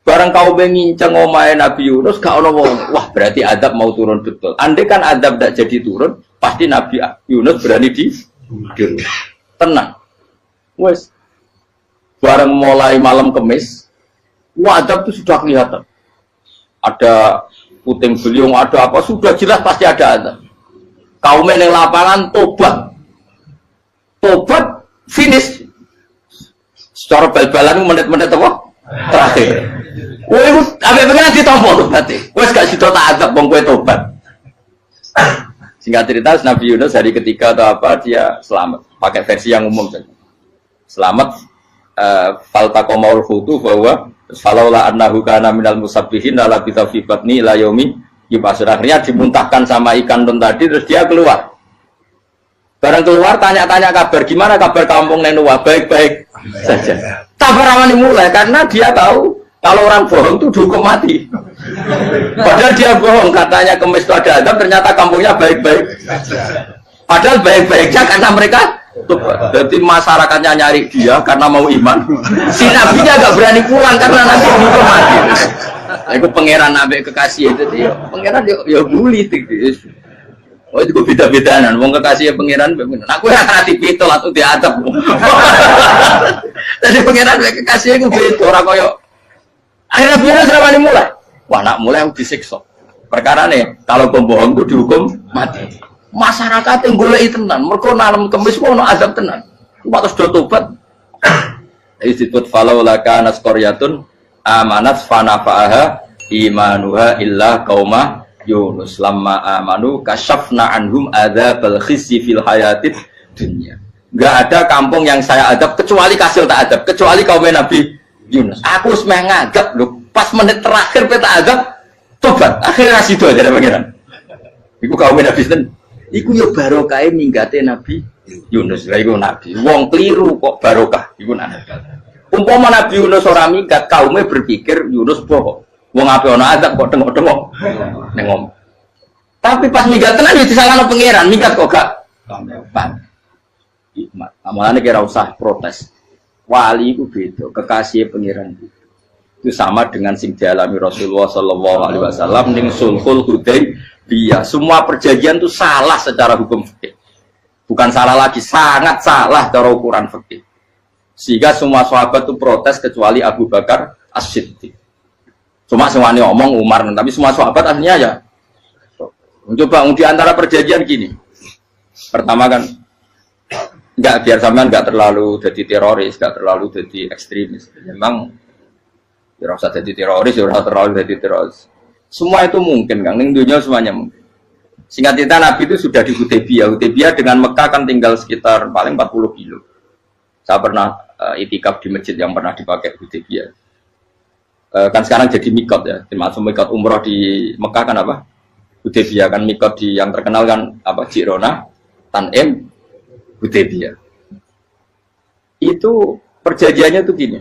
barang kau menginceng omahe Nabi Yunus gak ono wong. Wah, berarti adab mau turun betul. Andai kan adab tidak jadi turun, pasti Nabi Yunus berani di tenang. Wes. Barang mulai malam Kamis, adab itu sudah kelihatan. Ada puting beliung, ada apa, sudah jelas pasti ada adab. Kaum yang lapangan tobat finish. Secara bal-balan menit-menit apa? Terakhir. Wah, apa pengen ditompo berarti. Wes gak sida tak adab wong kowe tobat. Singkat cerita Nabi Yunus hari ketiga atau apa dia selamat. Pakai versi yang umum saja. Selamat faltaqamaul hutu bahwa falaula annahu kana minal musabbihin la bi tawfiqatni ila yaumi yub'ats. Akhirnya dimuntahkan sama ikan don tadi terus dia keluar. Barang keluar tanya-tanya kabar, gimana kabar kampung Nenua? Baik-baik saja. Kabar awalnya mulai karena dia tahu kalau orang bohong itu dihukum mati. Padahal dia bohong, katanya Kemis itu ada adab, ternyata kampungnya baik-baik. Padahal baik-baiknya karena mereka Jadi masyarakatnya nyari dia karena mau iman. Si nabinya agak berani pulang karena nanti dihukum mati. Aku pangeran nabi kekasih itu dia. Pangeran ya bully gitu. Oh itu beda-bedaan. Wong kekasih pangeran. Aku yang hati pitol atau diadab. Jadi pangeran kekasih itu beda. Orang koyo. Akhirnya dia serabani mulai. Wah nak mulai aku disiksa. Perkara nih kalau pembohong itu dihukum mati. Masyarakat yang boleh tenan, mereka nalam kemis mau azab tenan. Waktu sudah tobat, disebut falau laka naskoryatun amanat fanafaaha imanuha illa kauma Yunus lamma amanu kasyafna anhum adzabal khizyi fil hayatid dunya. Gak ada kampung yang saya adab kecuali kasil tak adab, kecuali kaum Nabi Yunus. Aku semeh ngadab loh, pas menit terakhir peta adab, tobat. Akhirnya situ aja ada pangeran. Iku kaum Nabi Yunus. Iku yo barokah minggate Nabi Yunus. Lah iku nabi. Wong keliru kok barokah iku nabi. Umpama Nabi Yunus ora minggat, kaume berpikir Yunus bohong. Wong ape ana azab kok tengok-tengok. Nengom. Tapi pas minggat tenan yo disalahno pangeran, minggat kok gak pan. Hikmat. Amalane kira usah protes. Wali iku beda, kekasih pangeran. Itu sama dengan sing dialami Rasulullah sallallahu alaihi wasallam ning Sulhul Hudaybiyah. Semua perjanjian itu salah secara hukum fikih. Bukan salah lagi, sangat salah cara ukuran fikih. Sehingga semua sahabat itu protes kecuali Abu Bakar As-Siddiq. Cuma semuanya omong Umar, tapi semua sahabat akhirnya ya. Coba di antara perjanjian gini. Pertama kan enggak biar sampean enggak terlalu jadi teroris, enggak terlalu jadi ekstremis. Memang ya usah jadi teroris, ya usah terlalu jadi teroris. Semua itu mungkin, Kang. Ning dunia semuanya mungkin. Singkat cerita Nabi itu sudah di Hudaybiyah. Hudaybiyah dengan Mekah kan tinggal sekitar paling 40 kilo. Saya pernah itikaf di masjid yang pernah dipakai Hudaybiyah. Kan sekarang jadi mikot ya. Termasuk mikot umroh di Mekah kan apa? Hudaybiyah kan mikot di yang terkenal kan apa? Jirona, Tanim, Hudaybiyah. Itu perjanjiannya tuh gini.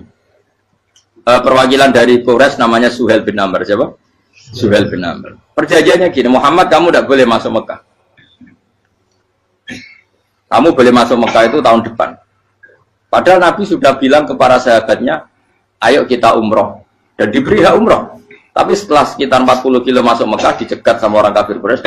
Perwakilan dari Quraisy namanya Suhail bin Amr, siapa? Suhail bin Amr. Perjanjiannya gini, Muhammad kamu tidak boleh masuk Mekah. Kamu boleh masuk Mekah itu tahun depan. Padahal Nabi sudah bilang kepada sahabatnya, ayo kita umroh. Dan diberi hak umroh. Tapi setelah sekitar 40 kilo masuk Mekah, dicegat sama orang kafir Quraisy.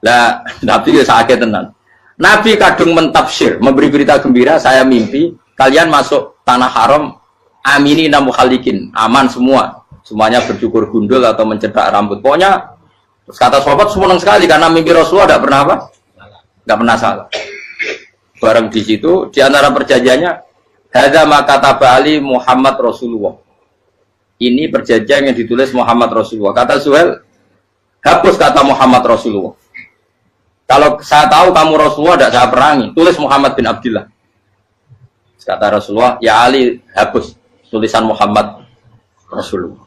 Lah, Nabi ya sakit tenan. Nabi kadung mentafsir, memberi berita gembira, saya mimpi, kalian masuk tanah haram, amini namu khalikin, aman semua. Semuanya bercukur gundul atau mencetak rambut. Pokoknya, kata sahabat senang sekali karena mimpi Rasulullah tidak pernah apa? Tidak pernah salah. Bareng di situ, di antara perjanjiannya, hadza ma kataba ali Muhammad Rasulullah. Ini perjanjian yang ditulis Muhammad Rasulullah. Kata Suhail, hapus kata Muhammad Rasulullah. Kalau saya tahu kamu Rasulullah, tidak saya perangi. Tulis Muhammad bin Abdullah. Kata Rasulullah, ya Ali, hapus tulisan Muhammad Rasulullah.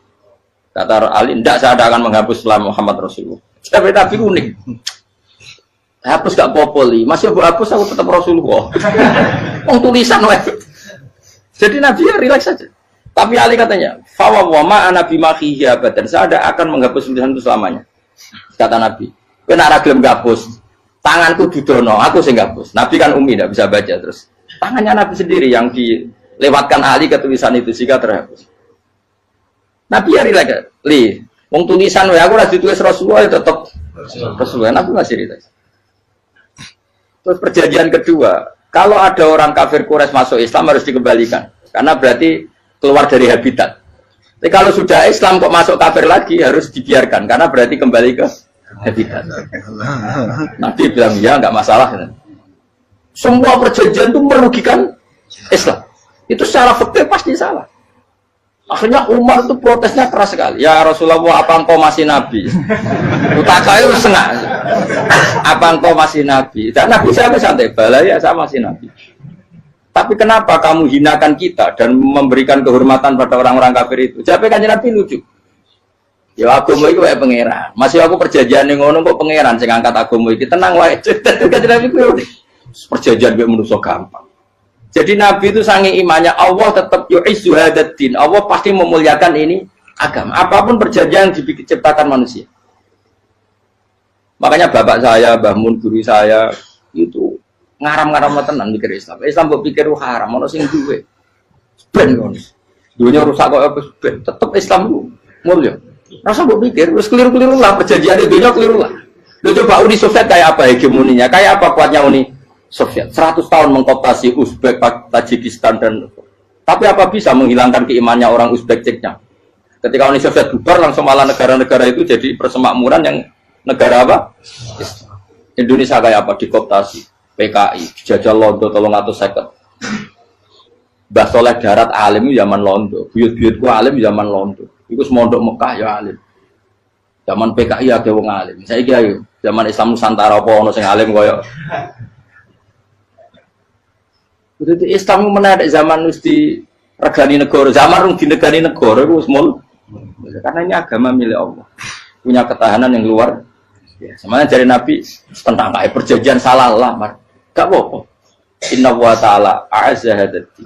Kata Ali, tidak saya akan menghapus setelah Muhammad Rasulullah. Tapi unik. Hapus gak popoli, masih hapus aku tetap Rasulullah. Tulisan wajib. Jadi Nabi ya relax saja. Tapi Ali katanya, fawwama ana bimakhihi abadan. Saya tidak akan menghapus tulisan itu selamanya. Kata Nabi, kena ragilem gapus. Tanganku didono, aku sing gapus. Nabi kan umi tidak bisa baca terus. Tangannya Nabi sendiri yang dilewatkan Ali ke tulisan itu sehingga terhapus. Nabi ya relax. Wong tulisan wae aku ora ditulis Rasulullah ya tetap Rasulullah. Nabi masih relax. Terus perjanjian kedua, kalau ada orang kafir Quraisy masuk Islam harus dikembalikan. Karena berarti keluar dari habitat. Tapi kalau sudah Islam kok masuk kafir lagi harus dibiarkan. Karena berarti kembali ke habitat. Nabi bilang ya nggak masalah. Semua perjanjian itu merugikan Islam. Itu secara fikih pasti salah. Akhirnya Umar itu protesnya keras sekali. Ya Rasulullah, apa engkau masih Nabi? Utakai itu sengak. Apa engkau masih Nabi? Dan Nabi saya santai, balaya saya masih Nabi. Tapi kenapa kamu hinakan kita dan memberikan kehormatan pada orang-orang kafir itu? Jadi kan Nabi lucu. Ya agama itu kayak pangeran. Masih aku perjanjian yang ngono kok pangeran sing angkat agama iki tenang wae. Kan Nabi itu perjanjian gue manusia gampang. Jadi Nabi itu sange imannya Allah tetap yu'izzu hadaddin. Allah pasti memuliakan ini agama. Apapun perjanjian yang diciptakan manusia. Makanya bapak saya, Mbah Mun, guru saya itu ngaram-ngaram tenan mikir Islam. Islam mbok pikir haram, ono sing duwe. Ben ngono. Dunia rusak kok apa ben, tetep Islam ku mulya. Rasa mbok pikir wis keliru-keliru lah perjanjian dunia keliru lah. Lo coba Uni Soviet kayak apa hegemoninya? Kayak apa kuatnya Uni Soviet? 100 tahun mengkooptasi Uzbek, Tajikistan dan tapi apa bisa menghilangkan keimannya orang Uzbek Ceknya? Ketika Uni Soviet bubar langsung malah negara-negara itu jadi persemakmuran yang negara apa? Indonesia kayak apa? Dikooptasi PKI, dijajah Londo 350. Mbah Soleh Darat alim zaman Londo, buyut-buyutku alim zaman Londo. Iku semondok Mekah ya alim. Zaman PKI ada wong alim. Saiki ayo, zaman Islam Nusantara apa ono sing alim koyo. Jadi Islam menarik zaman wis di regani negara, zaman rung dinegani negara iku wis mul. Karena ini agama milik Allah. Punya ketahanan yang luar biasa. Semuanya dari Nabi tentang kayak perjanjian salah lah, gak apa-apa. Inna wa ta'ala a'azza hadati.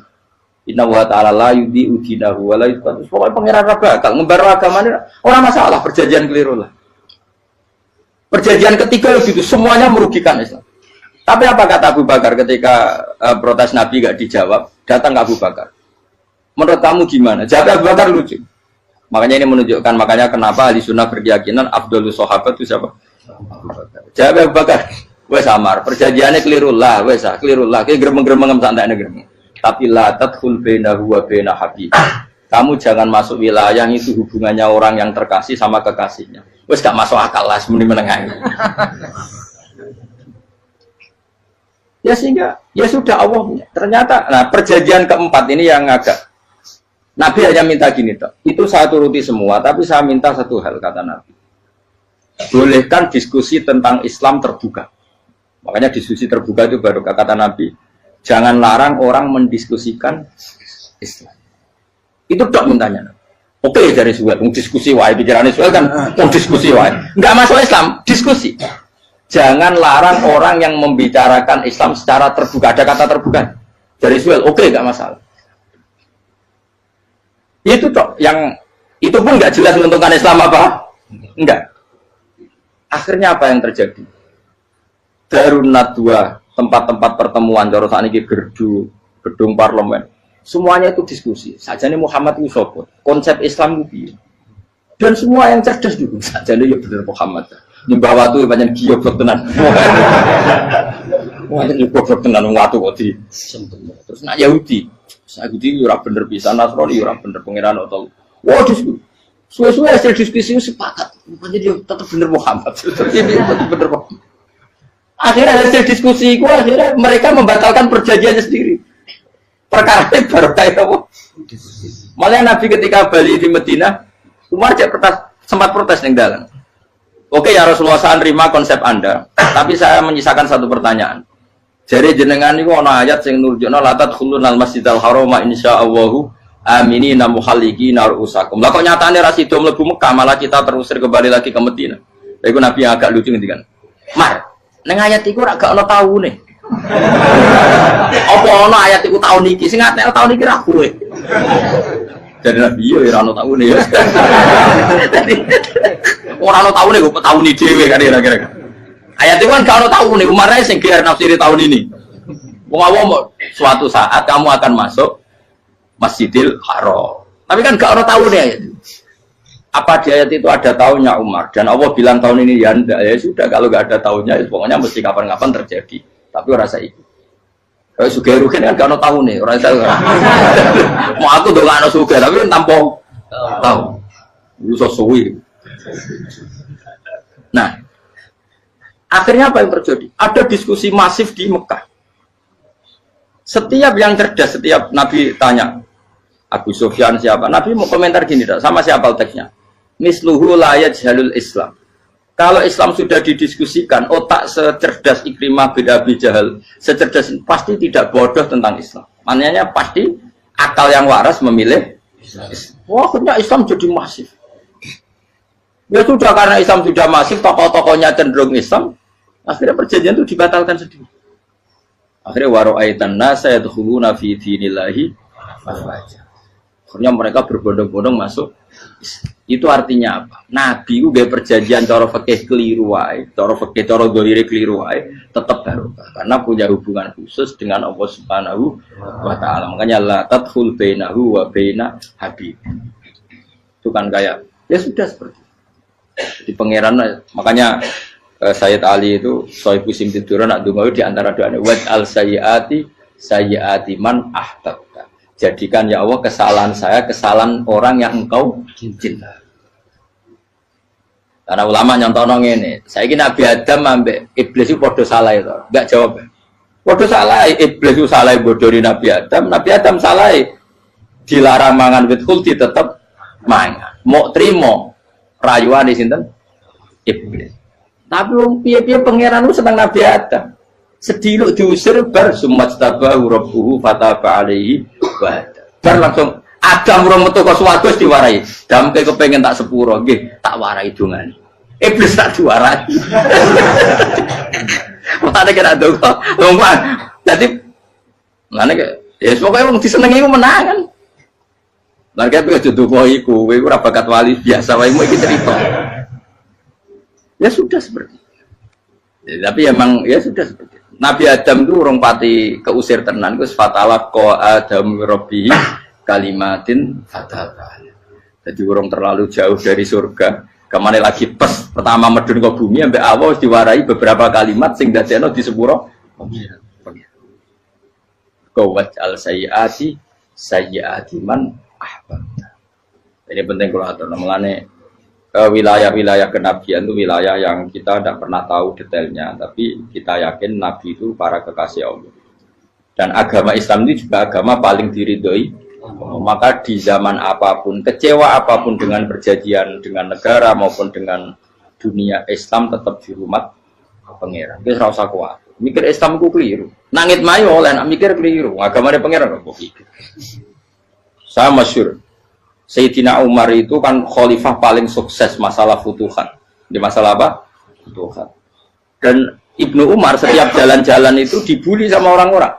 Inna wa ta'ala la yudhi'u dinahu wa la yudhi'u. Pokoknya pengiran bakal ngembar agama ini orang masalah perjanjian keliru lah. Perjanjian ketiga itu semuanya merugikan Islam. Tapi apa kata Abu Bakar ketika protes Nabi gak dijawab, datang ke Abu Bakar. Menurut kamu gimana? Jawab Abu Bakar lucu. Makanya ini menunjukkan makanya kenapa ahli sunnah berkeyakinan Abdul Sahabat itu siapa? Abu Bakar. Jawab Abu Bakar. Wes samar, perjanjiannya keliru lah, wes keliru lah. Kayak gremeng-gremeng santai gremeng. Tapi la tadkhul bainahu wa baina habib. Kamu jangan masuk wilayah itu hubungannya orang yang terkasih sama kekasihnya. Wes gak masuk akal lah semuanya menengah. Ya sehingga ya sudah Allah. Ternyata nah perjanjian keempat ini yang agak Nabi hanya minta gini toh. Itu saya turuti semua, tapi saya minta satu hal kata Nabi. Bolehkan diskusi tentang Islam terbuka. Makanya diskusi terbuka itu baru kata Nabi. Jangan larang orang mendiskusikan Islam. Itu dok mintanya. Oke dari Suwed, diskusi wae pikirannya Suwed kan, diskusi wae. Enggak masuk Islam, diskusi. Jangan larang orang yang membicarakan Islam secara terbuka. Ada kata terbuka. Dari Suwed, oke enggak masalah. Itu toh yang itu pun nggak jelas menentukan Islam apa enggak. Akhirnya apa yang terjadi? Darun Nadwa, tempat-tempat pertemuan cara sakniki gerdu, gedung parlemen, semuanya itu diskusi. Sajane Muhammad itu sapa? Konsep Islam itu. Dan semua yang cerdas juga sajane ya bener Muhammad. Nyembah watu pancen goblok tenan. Wah, itu goblok tenan watu kok di. Terus nak Yahudi Yahudi ora bener bisa, Nasrani ora bener pangeran atau. Wah, diskusi. Suwe-suwe hasil diskusi sepakat. Pancen dia tetap bener Muhammad. Tetap bener Muhammad. Akhirnya hasil diskusi itu akhirnya mereka membatalkan perjanjiannya sendiri. Perkara ini baru kayak apa? Malah Nabi ketika balik di Medina, Umar sempat protes yang dalam. Oke ya Rasulullah, saya terima konsep Anda, tapi saya menyisakan satu pertanyaan. Jadi jenengan itu ana ayat sing nurjuna la tadkhulunal masjidal harama insyaallahu aminina muhalliqina ru'usakum. Lah kok nyatane ra sida mlebu Mekah malah kita terusir kembali lagi ke Madinah. Lha iku Nabi yang agak lucu ngendikan. Mar, ning ayat iku ra gak ana taune. Apa ana ayat iku taun iki sing ngaten taun iki ra kowe. Jadi Nabi yo ora ana taune ya. Ora ana taune kok taun iki dhewe kan kira-kira. Ayat itu kan kalau tahu nih, Umar sing gear nafsiri tahun ini. Wong suatu saat kamu akan masuk Masjidil Haram. Tapi kan gak orang tahu nih ayat itu. Apa di ayat itu ada tahunnya Umar? Dan Allah bilang tahun ini ya enggak, ya sudah kalau gak ada tahunnya, ya pokoknya mesti kapan-kapan terjadi. Tapi orang saya ikut. Kalau suge rugen kan gak orang tahu nih, orang saya. Mau aku dong gak suge, tapi kan tampung tahu. Lu sesuai. Nah. Akhirnya apa yang terjadi? Ada diskusi masif di Mekah. Setiap yang cerdas, setiap Nabi tanya, Abu Sufyan siapa? Nabi mau komentar gini, sama siapa teksnya? Misluhu la yajhalul Islam. Kalau Islam sudah didiskusikan, otak secerdas Ikrimah bin Abi Jahal, secerdas pasti tidak bodoh tentang Islam. Maknanya pasti akal yang waras memilih Islam. Wah, akhirnya Islam jadi masif. Ya sudah karena Islam sudah masif, tokoh-tokohnya cenderung Islam, akhirnya perjanjian itu dibatalkan sendiri. Akhirnya waro'aitan nasa yadkhuluna fi dinillahi afwaja. Akhirnya mereka berbondong-bondong masuk. Itu artinya apa? Nabi itu gak perjanjian cara fikih keliru wae, cara fikih cara dzahire keliru wae, tetap barokah karena punya hubungan khusus dengan Allah Subhanahu wa taala. Makanya la tadkhul bainahu wa baina habib. Itu kan kayak ya sudah seperti itu. Di pangeran makanya Sayyid Ali itu Sohibu Simtiduran nak dungo di antara doanya wad al sayyati man ahtabta. Jadikan ya Allah kesalahan saya kesalahan orang yang engkau cinta. Karena ulama nyontono ngene, saiki Nabi Adam ambek iblis itu padha salah itu. Enggak jawab. Padha salah, iblis itu salah bodori Nabi Adam salah. Dilarang mangan wit khuldi tetep mangan. Mau trimo rayuane sinten? Iblis. Tapi wong piye-piye pangeran lu seneng Nabi Adam. Sediluk diusir bar sumastabahu rabbuhu fataba alaihi bar langsung Adam urung metu ka swarga wis diwarai. Damke kepengin tak sepuro nggih tak warai dongane. Iblis tak diwarai. Mate kena donga. Wong dadi ngene ya pokoke wong disenengi ku menangan. Lan kaya aja donga iku kowe ora bakat wali biasa wae mau iki cerita. Ya sudah seperti itu. Ya, tapi emang ya sudah seperti itu. Nabi Adam itu orang pati keusir tenan, itu fatala ko Adam Robbi kalimatin fatala. Jadi orang terlalu jauh dari surga. Kemana lagi pas pertama medun ke bumi, sampai awal diwarai beberapa kalimat sing dadekno di sepuro. Kawat al sayyati man ahbabta. Ini penting kalau atur namanya. Wilayah-wilayah kenabian itu wilayah yang kita tidak pernah tahu detailnya, tapi kita yakin Nabi itu para kekasih Allah. Dan agama Islam itu juga agama paling diridhoi. Maka di zaman apapun, kecewa apapun dengan perjanjian dengan negara maupun dengan dunia, Islam tetap dihormat pangeran. Kita rasa kuat. Mikir Islam itu keliru. Nangit mayo oleh nak mikir keliru. Agamanya pangeran kok pikir. Saya masyhur. Sayyidina Umar itu kan khalifah paling sukses masalah futuhat. Di masalah apa? Futuhat. Dan Ibnu Umar setiap jalan-jalan itu dibully sama orang-orang.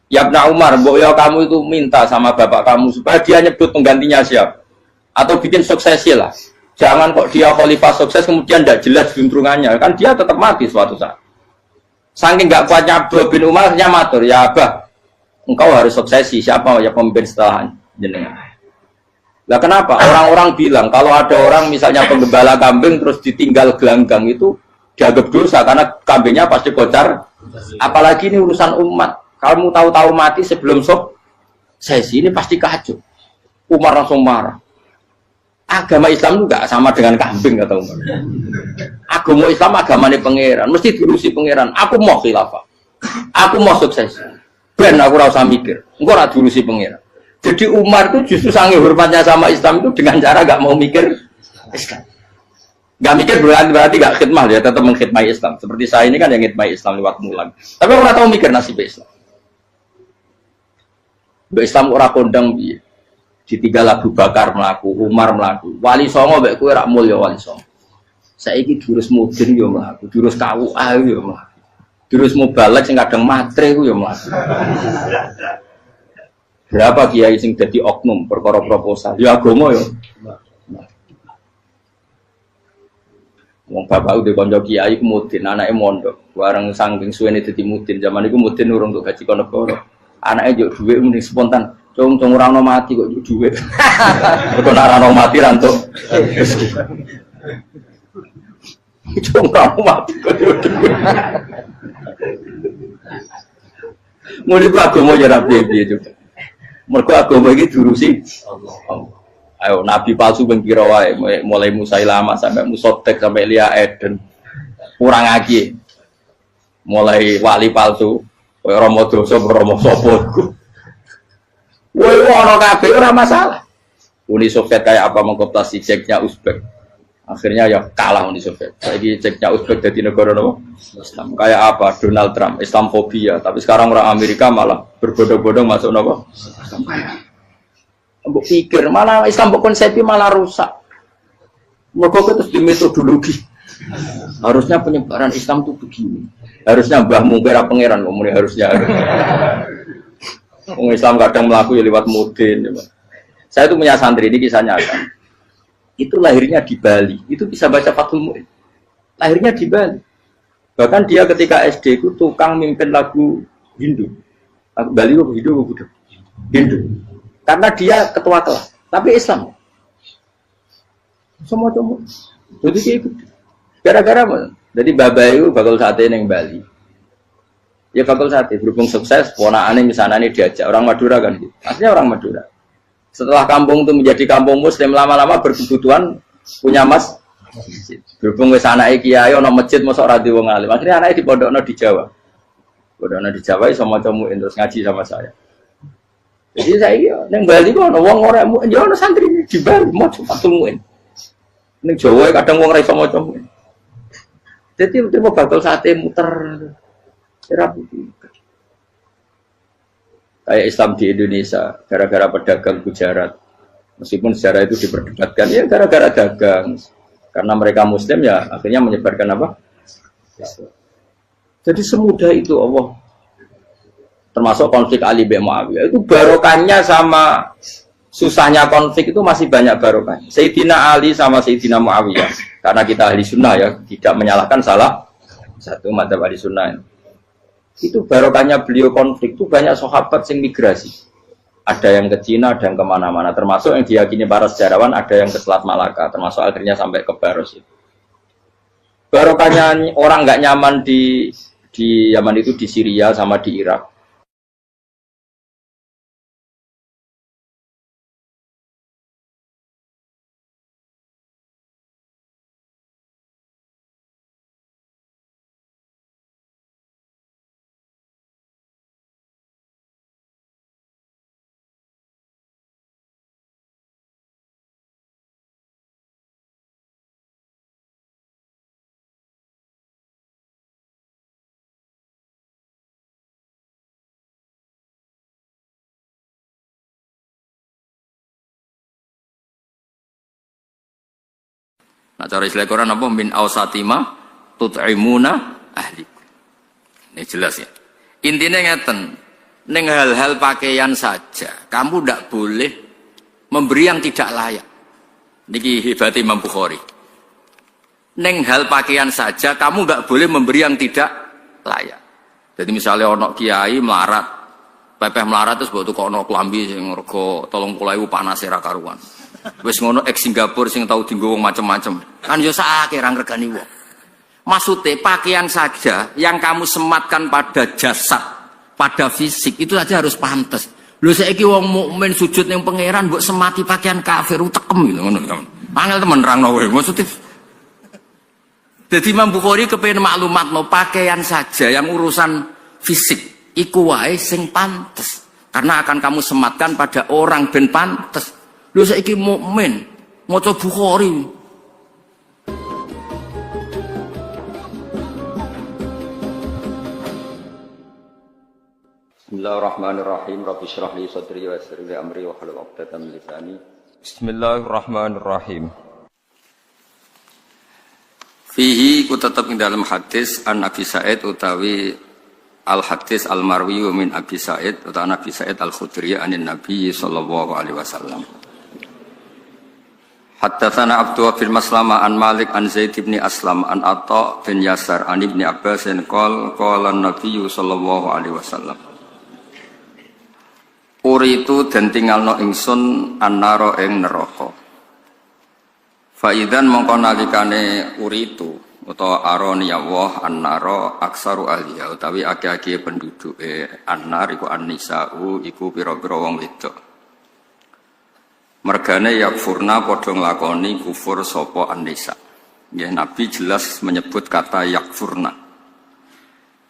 Ya Ibnu Umar, mbok ya kamu itu minta sama bapak kamu supaya dia nyebut penggantinya siapa. Atau bikin suksesi lah. Jangan kok dia khalifah sukses kemudian tidak jelas juntrungannya. Kan dia tetap mati suatu saat. Saking gak kuatnya Abdul bin Umar, matur, ya Abah, engkau harus suksesi. Siapa ya pemimpin setelah jenengan? Lah kenapa? Orang-orang bilang kalau ada orang misalnya penggembala kambing terus ditinggal gelanggang itu dianggap dosa karena kambingnya pasti kocar. Apalagi ini urusan umat. Kamu tahu-tahu mati sebelum sesi ini pasti kacau. Umar langsung marah. Agama Islam itu enggak sama dengan kambing kata Umar. Agama Islam agamanya pangeran, mesti diurusi pangeran. Aku mau khilafah. Aku mau sukses. Ben aku ora usah mikir. Engko ora diurusi pangeran. Jadi Umar itu justru sangat hormatnya sama Islam itu dengan cara gak mau mikir Islam. Gak mikir berarti gak khidmah ya, tetap mengkhidmati Islam. Seperti saya ini kan yang khidmati Islam lewat mulan. Tapi orang tahu mikir nasib Islam. Islam orang kondang biye. Ditinggal Abu Bakar melaku, Umar melaku. Wali Songo mbek kowe rak mulya Wali Songo. Saiki durus mudin yo mlaku, durus KUA yo mlaku. Durus mubalek sing kadang matre ku yo mlaku. Berapa kiai sing dadi oknum perkara proposal? Ya agama ya. Wong bapak udah konco kiai mudin, anake mondok. Bareng saking suwene dadi mudin, zaman iku mudin urung untuk gaji kono negara. Anake njuk dhuwit muni spontan. Cung ora ono mati kok njuk dhuwit. Kok ora ono mati ra entuk rezeki. Cung ora ono mati kok njuk dhuwit. Mulai agama ya ra piye juga. Mergo agama iki diurusi Allah. Ayo nabi palsu ben kira wae mulai Musailama sampai Musotek sampai Lia Eden. Kurang lagi. Mulai wali palsu koyo Romo Doso Romo sapa iku. Woi ono kabeh ora masalah. Uni Soviet kayak apa mengkooptasi Ceknya Uzbek. Akhirnya ya kalah Uni Soviet. Saiki Ceknya Uzbek jadi negara apa? Islam. Kayak apa? Donald Trump, Islamofobia. Tapi sekarang orang Amerika malah berbodong-bodong masuk apa? Mbok pikir malah Islam konsepnya malah rusak. Mergo terus di metodologi. Harusnya penyebaran Islam itu begini. Harusnya Mbah Mungkira pangeran ngomongnya harusnya. Wong Islam kadang mlaku ya lewat mudin ya. Saya itu punya santri, ini kisah nyata. Itu lahirnya di Bali, itu bisa baca Fathul Mu'in. Lahirnya di Bali. Bahkan dia ketika SD itu tukang mimpin lagu Hindu. Lagu Bali itu Hindu. Hindu. Karena dia ketua kelas, tapi Islam. Semua cuma. Jadi dia ikut. Gara-gara apa? Jadi Bapak itu bakal sate yang Bali. Ya bakal sate, berhubung sukses, ponakannya misalnya ini diajak. Orang Madura kan gitu. Aslinya orang Madura. Setelah kampung itu menjadi kampung muslim, lama-lama berkebutuhan punya masjid. Berhubung wis anake kiai ana masjid mosok ora diwong alim. Akhirnya anake dipondokno di Jawa. Pondokno di Jawa iso maca muin terus ngaji sama saya. Jadi saya ning Bali kok ana wong ora muin, ya ana santri di Bali maca Fathul Muin. Ning Jawa kadang wong ora iso maca muin. Jadi terima bakal sate muter. Terapi. Kayak Islam di Indonesia, gara-gara pedagang Gujarat. Meskipun sejarah itu diperdebatkan, ya gara-gara dagang. Karena mereka Muslim ya, akhirnya menyebarkan apa? Jadi semudah itu Allah. Termasuk konflik Ali bin Muawiyah. Itu barokahnya sama susahnya konflik itu masih banyak barokahnya. Sayyidina Ali sama Sayyidina Muawiyah. Karena kita ahli sunnah ya, tidak menyalahkan salah satu madzhab ahli sunnah. Itu barokahnya beliau konflik itu banyak sahabat yang migrasi. Ada yang ke Cina, ada yang kemana-mana. Termasuk yang diyakini para sejarawan, ada yang ke Selat Malaka. Termasuk akhirnya sampai ke Baros itu. Barokahnya orang nggak nyaman di Yaman itu di Syria sama di Irak. Nah, cara istilah Quran apa? Min awsatima tut'imuna ahli. Ini jelas ya. Intinya ngeten, neng hal-hal pakaian saja, kamu tidak boleh memberi yang tidak layak. Niki hebat Imam Bukhari. Neng hal pakaian saja, kamu nggak boleh memberi yang tidak layak. Jadi misalnya ono kiai melarat, pepeh melarat terus buat tukang ono kelambi sing rego 30.000 panas era karuan. Wis ngono ex Singapura sing tau dienggo wong macem-macem. Kan yo sakake ra ngregani wong. Maksudnya pakaian saja yang kamu sematkan pada jasad, pada fisik itu saja harus pantas. Lho saiki wong mukmin sujud ning pangeran mbok semati pakaian kafir utekem gitu ngono. Angel temen nerangno kowe. Maksudnya jadi Imam Bukhari kepengin maklumatno pakaian saja yang urusan fisik iku wae sing pantes. Karena akan kamu sematkan pada orang ben pantes. Lho saiki mukmin maca Bukhari. Bismillahirrahmanirrahim. Rabbi shrah li sadri wa yassir li amri wa hlul 'uqdatam min lisani. Bismillahirrahmanirrahim. Fihi ku tetap ing dalam hadis an Abi Sa'id utawi al hadis al marwi min Abi Sa'id utawi Nabi Sa'id al Khudri anin Nabi sallallahu alaihi wasallam. Haddatsana Abdullah bin Maslama an Malik an Zaid bin Aslam an Atha bin Yasar an Ibnu Abbas qala Nabi sallallahu alaihi wasallam. Uritu den tinggalno ingsun annara ing neraka. Faidan mongko nalikane uritu utawa aroni Allah annara aksaru ahliya utawi akeh-akeh penduduke annar iku annisa'u iku pira-pira wong wedok. Mergane yakfurna padha nglakoni kufur sapa annisa. Nggih Nabi jelas menyebut kata yakfurna.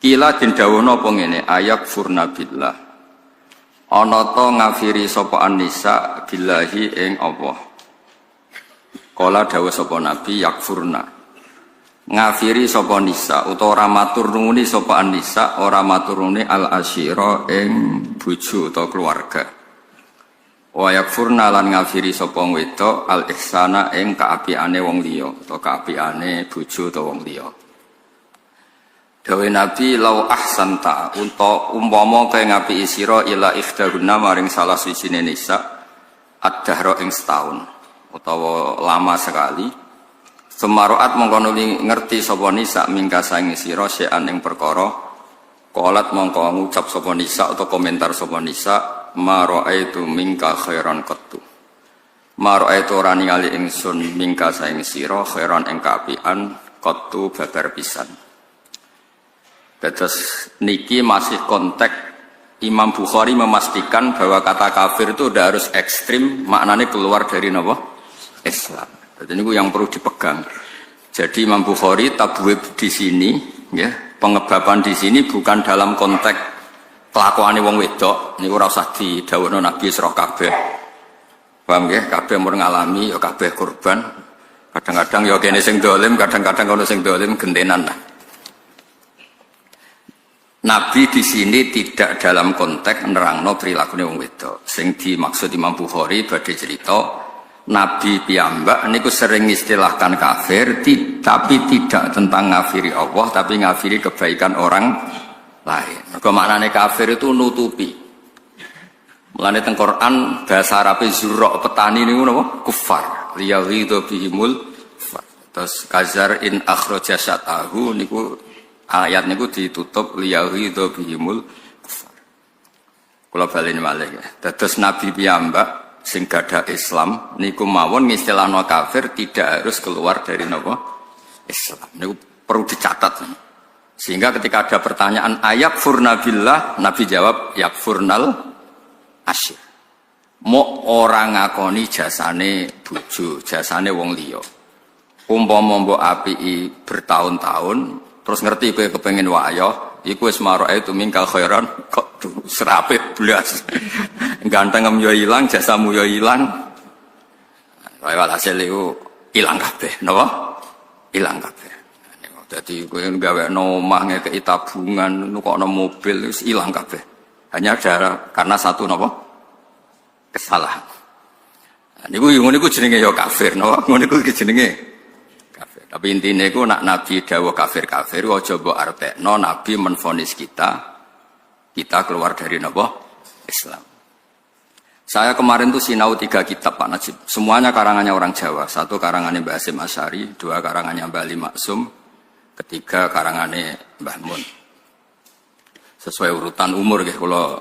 Kila den dawuhna apa ngene ayakfurna billah. Ana ta ngafiri sapa annisa billahi ing Allah. Kala dawuh sapa Nabi yakfurna. Ngafiri sapa nisa utawa ora matur nuwuni sapa annisa ora matur nuwuni al asyira ing bojo utawa keluarga. Wa yakfurna lan ngafiri sapa wedok al ihsana ing kaapiane wong liya utawa kaapiane bojo utawa wong liya. Dawe Nabi lau ahsanta umpama kaya ngapiki sira ila ikhdahunna maring salah sijine nisa ad-dahra ing setahun utawa lama sekali. Semaroat mongko nuli ngerti sapa nisa mingka saing sira sean ing perkara qalat mongko ngucap sapa nisa atau komentar sapa nisa ma raaitu mingka khairan qattu ma raaitu ora ningali ingsun mingka saing sira khairan ing kaapian qattu babar pisan. Terus niki masih konteks Imam Bukhari memastikan bahwa kata kafir itu udah harus ekstrim, maknanya keluar dari napa? Islam. Jadi ini yang perlu dipegang. Jadi Imam Bukhari tabwib di sini, ya, pengebaban di sini bukan dalam konteks kelakuane wong wedok. Niku ora usah didhawuhno Nabi sira kabeh. Paham nggih? Kabeh mun ngalami ya kabeh korban. Kadang-kadang ya kene sing dolim, kadang-kadang ono sing dolim gentenan lah. Nabi di sini tidak dalam konteks nerangno prilakune wong wedok. Sing dimaksud Imam Bukhari badhe cerita Nabi piyambak niku sering istilahkan kafir, tapi tidak tentang ngafiri Allah, tapi ngafiri kebaikan orang lain. Mergo maknane kafir itu nutupi. Mulane teng Quran bahasa Arabe zurra petani niku napa? Kufar. Liyaghidhu bihimul kufar. Terus kazar in akhraja syatahu niku ayat niku ditutup liyaghidhu bihimul kufar. Kula baleni malih. Dados Nabi piyambak sing gadah Islam niku mawon ngistilahno kafir tidak harus keluar dari napa Islam. Niku perlu dicatat. Sehingga ketika ada pertanyaan ayat furnabillah, Nabi jawab yakfurnal asyir. Mo orang ngakoni jasane bojo, jasane wong liya. Umpama mbok apiki bertahun-tahun terus ngerti kowe kepengin wayah, iku wis maroe itu mingkal khairan kok serapit blas. Ganteng yo ilang, jasamu yo ilang. Wae walhasil iku ilang kabeh, napa? Ilang kabeh. Dadi kowe gawekno omah ngekeki tabungan, nukokno mobil wis ilang kabeh. Hanya karena satu napa? Kesalahan. Niku ngono niku jenenge yo kafir, napa? Ngono niku jenenge kafir. Tapi intine iku nak Nabi dawuh kafir-kafir aja mbok artekno Nabi menvonis kita keluar dari napa? Islam. Saya kemarin tuh sinau 3 kitab Pak Najib. Semuanya karangannya orang Jawa. 1 karangannya Mbah Hasyim Asy'ari, 2 karangannya Mbah Ali Maksum, 3 karangannya Mbah Mun. Sesuai urutan umur nggih kula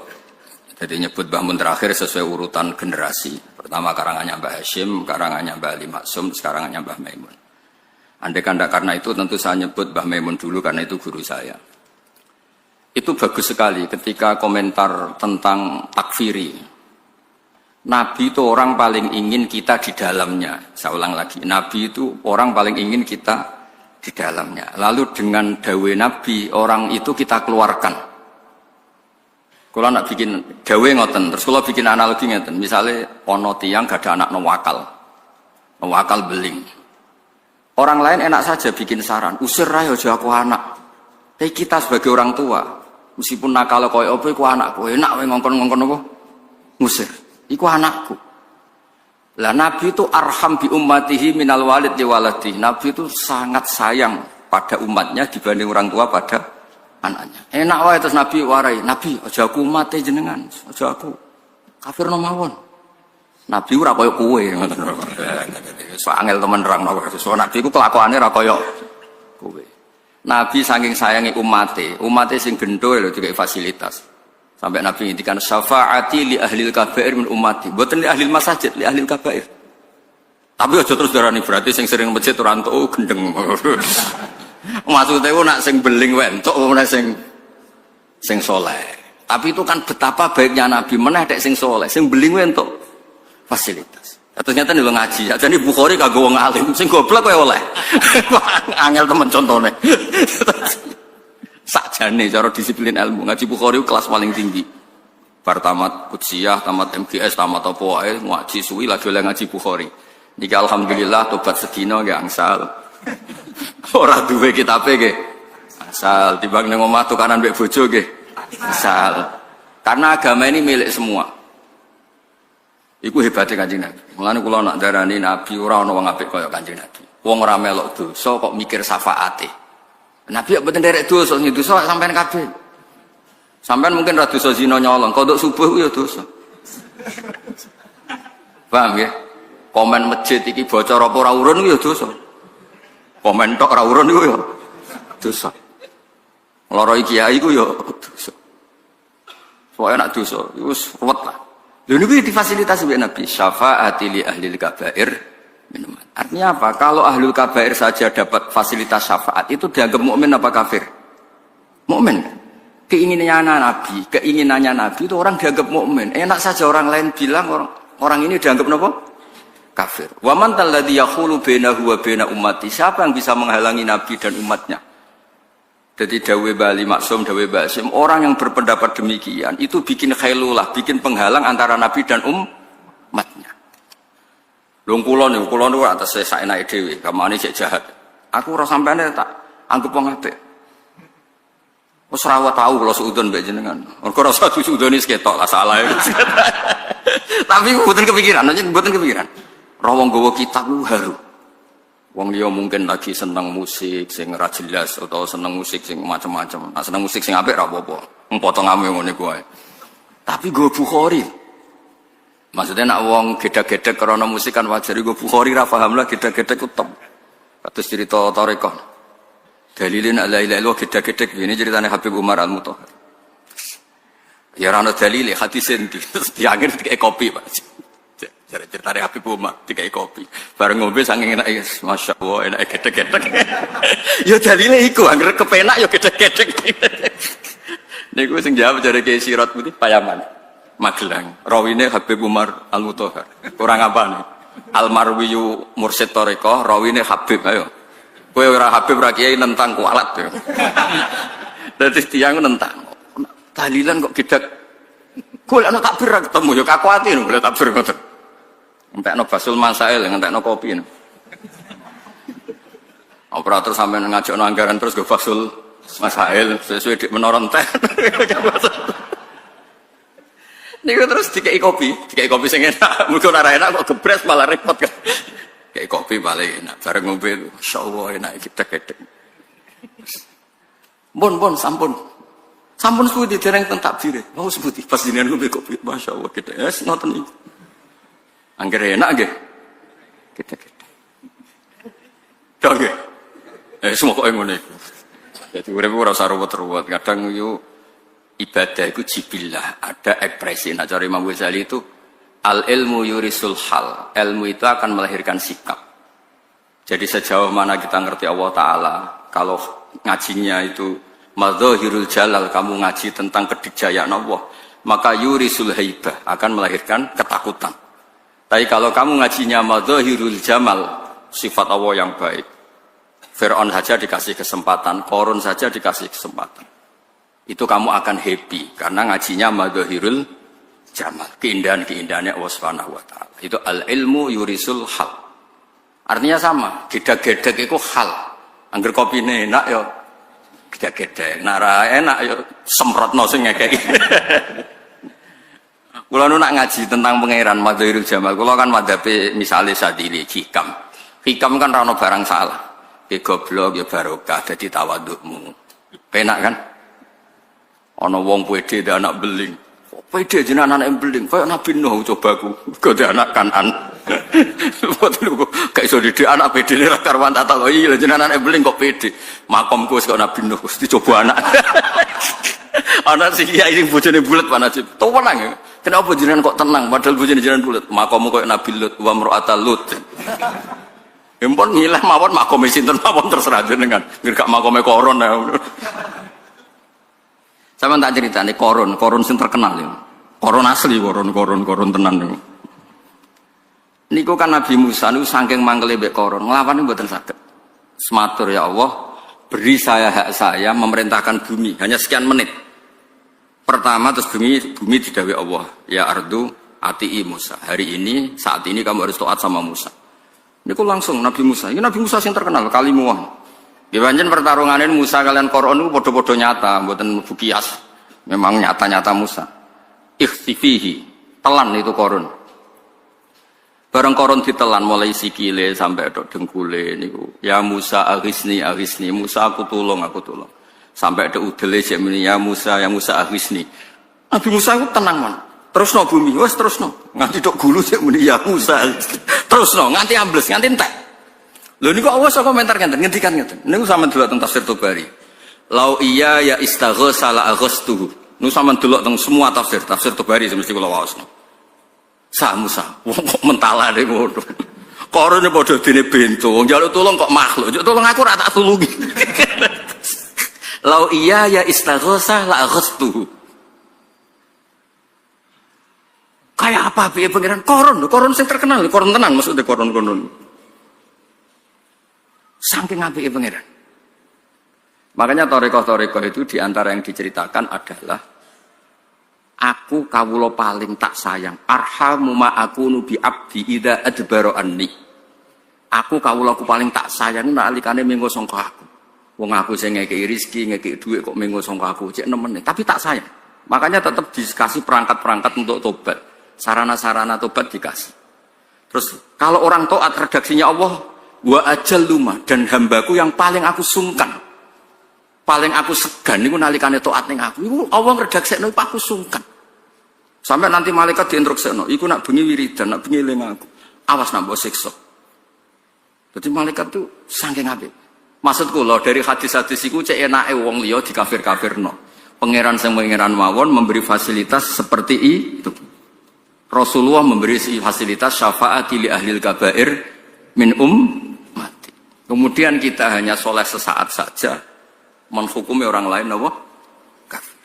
jadi nyebut Mbah Mun terakhir sesuai urutan generasi. Pertama karangannya Mbah Hasyim, karangannya Mbah Ali Maksum, karangannya Mbah Maimun. Andai kanda karena itu tentu saya nyebut Mbah Maimun dulu karena itu guru saya. Itu bagus sekali ketika komentar tentang takfiri. Nabi itu orang paling ingin kita di dalamnya. Saya ulang lagi, Nabi itu orang paling ingin kita di dalamnya. Lalu dengan dawe Nabi, orang itu kita keluarkan. Kalau nak bikin dawe ngoten, terus kalau bikin analogi ngoten, misalnya ono tiyang gak ada anak wakal beling. Orang lain enak saja bikin saran, usir aja aku anak. Tapi kita sebagai orang tua, meskipun nakal koyo apa iku anakku, enak wae ngongkon-ngongkon apa? Ngusir. Iku anakku. Lah Nabi itu arham bi ummatihi minal walid li waladi. Nabi itu sangat sayang pada umatnya dibanding orang tua pada anaknya. Enak wae terus Nabi warai, Nabi aja aku mate jenengan, aja aku kafir no mawon. Nabi ora koyo kowe ngoten. So angel temen nerangno. So Nabi ku kelakuane ora koyo kowe. Nabi saking sayangi umate sing gendho lho dikai fasilitas. Sampai Nabi ngintikan syafaati li ahlil kabair min ummati. Mboten li ahlil masajid, li ahlil kabair. Tapi aja terus darani berarti sing sering masjid ora entuk gendeng. Maksudnya nak sing beling wae entuk meneh sing saleh. Tapi itu kan betapa baiknya Nabi meneh dek sing saleh, sing beling wae entuk fasilitas. Ternyata nih ngaji, jadi Bukhari kagak wong alim, sing goblok wae oleh. Angel temen contone. Sakjane cara disiplin ilmu ngaji Bukhari kelas paling tinggi. Bar tamat Qudsiyah, tamat MGS, tamat apa wae ngaji suwi lagi oleh ngaji Bukhari. Niki alhamdulillah tobat sedina nggih angsal. Ora duwe kitabe nggih. Angsal timbang ning omah tukaran mbek bojo nggih. Angsal. Karena agama ini milik semua. Iku hebatnya Kanjeng Nabi. Mulane kula nak darani Nabi ora ana wong apik kaya Kanjeng Nabi. Wong ora melok dosa kok mikir syafaate. Nabi ya mboten nderek dosa, dosa sampean kabeh. Sampean mungkin ra dosa zina nyolong, kodok subuh ya dosa. Paham ya? Komen masjid iki bocor apa ora urun iku ya dosa. Komen tok ora urun iku ya dosa. Loroi kiai iku ya dosa. Soalnya nak dosa, iku wis ruwet lah. Lha niku difasilitasi oleh Nabi, syafaati li ahlil kabair minuman. Artinya apa? Kalau ahlul kabair saja dapat fasilitas syafaat itu dianggap mukmin apa kafir? Mukmin. Keinginannya Nabi itu orang dianggap mukmin. Enak saja orang lain bilang orang ini dianggap apa? Kafir. Wa man alladzi yaqulu bainahu wa baina ummati. Siapa yang bisa menghalangi Nabi dan umatnya? Jadi dawe Bali Maksum, dawe Basim, orang yang berpendapat demikian itu bikin khailulah, bikin penghalang antara Nabi dan umatnya. Lung kula niku atas saya enake dhewe, kamane cek jahat. Aku ora sampeane tak anggap wong apik. Wis ora tau kula suudon mbek jenengan. Mergo rasa suudone ketok lah salah. Tapi mboten kepikiran, Ra wong gawa kitab ku haru. Wong liya mungkin lagi seneng musik sing ora jelas atau seneng musik sing macam-macam. Nah, seneng musik sing apik ora apa-apa. Potongane ngene ku wae. Tapi go Bukhari. Maksudnya nak wong gedhe-gedhe karena musik kan wajar go Bukhari ra paham lah gedhe-gedhe ku top. Kados cerita Thariqah. Dalilin la ilaha illallah gedhe-gedhe ini ceritane Habib Umar Al-Mutahhar. Ya ora ana dalile hadis endi. Diangger dikek kopi, Pak. Cerita dari Habib Umar dikai kopi bareng ngombe saking enak Masya Allah enak gedek-gedek ya dalile iku anggere kepenak ya gedek-gedek niku sing jawab jare Kiai Sirat Putih Payaman Magelang rawine Habib Umar Al-Mutahhar kurang apane Al-Marwiyu Mursyid Thariqah rawine Habib ayo kowe ora Habib ora Kiai nentang kualat yo dadi tiyang nentang dalilan kok gedek golek ana takbir ketemu ya kakuati lho golek takbir ngoten entekno basul masail, entekno kopi. Operator sampai ngajakno anggaran terus go basul masail sesuai dik menoron teh. Niku terus dikei kopi sing enak. Muga ora enak kok gebres malah repot kan. Dikei kopi paling enak. Bareng ngombe masyaallah enak kita gedek. Bon sampun. Sampun suwi dereng teng takbire. Oh sebuti pas jenengan ngombe kopi masyaallah gedek. Wes ngoten niku. Angger enak nggih. Kita. Dong nggih. Semua kok ngono iku. Dadi urip ora usah ruwet-ruwet. Kadang yo ibadah iku jibillah, ada ekspresi. Nah, cara Imam Ghazali itu al ilmu yurisul hal. Ilmu itu akan melahirkan sikap. Jadi sejauh mana kita ngerti Allah Ta'ala, kalau ngajinya itu madzahirul jalal, kamu ngaji tentang kedikjayaan Allah, maka yurisul haibah akan melahirkan ketakutan. Tapi kalau kamu ngajinya madzahirul jamal, sifat Allah yang baik, Fir'aun saja dikasih kesempatan, Qarun saja dikasih kesempatan, itu kamu akan happy karena ngajinya madzahirul jamal, keindahan-keindahannya Allah Subhanahu wa taala. Itu al ilmu yurisul hal. Artinya sama, gedek-gedek itu hal. Angger kopine enak ya gedek-gedek, nara enak ya semprotno sing ngekeki. Kalau nak ngaji tentang pangeran Madzharul Jamal, kalau kan madhabe misalnya Sadili hikam kan rano barang salah, ke goblok ya barokah, jadi tawadukmu, penak kan? Ono wong pede dan anak beling, pede jenah anak beling, kayak Nabi Nuh cobaku, kau dia anak Kanan, kayak solidi anak pede ni rakarwan tak tahu, iya jenah anak beling kok pede, makomku sekarang Nabi Nuh, dicoba anak, anak si kiai ini bojone bulat mana sih, tahu mana ya? Kenapa jenengan kok tenang padahal bojone jenengan bulat? Makommu koyo Nabi Lut wa mar'atal Lut. Empon ngilah mawon makome sinten mawon terserah jenengan. Ngger gak makome Koron ya. Sampeyan tak critani Koron sing terkenal ya. Koron asli, koron tenan niku. Niku kan Nabi Musa niku saking mangkele mbek Koron, nglawan mboten saged. Sematur ya Allah, beri saya hak saya memerintahkan bumi hanya sekian menit. Pertama terus bumi didhawuhi Allah, ya ardu ati'i Musa. Hari ini, saat ini kamu harus taat sama Musa. Ini kok langsung Nabi Musa. Ini Nabi Musa yang terkenal, kalimuah. Di banjir pertarungan ini Musa kalian Koron itu bodoh-bodoh nyata, buatan bukias. Memang nyata-nyata Musa. Ikhtifihi, telan itu Koron. Bareng Koron ditelan mulai sikile sampai dok dengkule niku. Ya Musa aghisni, Musa aku tolong. Sampai ada udele jemini ya Musa aghwisni. Nabi Musa itu tenang man. Terusno bumi, wes terusno. Nganti tok gulu sik muni ya Musa. Terusno nganti ambles, nganti entek. Lho niku Allah sok komentar ngendikan ngeten. Niku sampean delok teng tafsir Tabari. Lau iya ya istaghatsa la aghastuhu. Niku sampean delok teng semua tafsir Tabari mesti kula waosno. Sa Musa, wong kok mentalane ngono. Korone padha dene bento, njaluk tulung kok makhluk. Njuk tulung aku ora tak tulungi. Lau iya ya istaghatsa la aghastuhu. Kayak apa piye pangeran? Koron sing terkenal, koron tenan maksudnya koron. Saking apike pangeran. Makanya toreko itu diantara yang diceritakan adalah aku kawula paling tak sayang. Arhamu ma akunu bi abdi idza adbara anni. Aku kawulaku paling tak sayang nalikane mengko sangka aku. Wong aku sing ngekeki rezeki, ngekeki dhuwit kok mengko sangka aku, cek nemen. Tapi tak sayang. Makanya tetap dikasih perangkat-perangkat untuk tobat. Sarana-sarana tobat dikasih. Terus kalau orang taat redaksinya Allah wa ajal luma dan hambaku yang paling aku sungkan, paling aku segan niku nalikane taat ning aku. Iku Allah ngredaksekno aku sungkan. Sampai nanti malaikat diinstruksekno, iku nak bengi wiridan, nak bengi eling aku. Awas nak mbok siksa. Jadi malaikat tuh saking apik. Maksudku lho dari hadis-hadis iku cek enake wong liya dikafir-kafirno. Pangeran sing pangeran mawon memberi fasilitas seperti itu. Rasulullah memberi fasilitas syafaat li ahlil kabair min mati. Kemudian kita hanya soleh sesaat saja menghukumi orang lain apa? Kafir.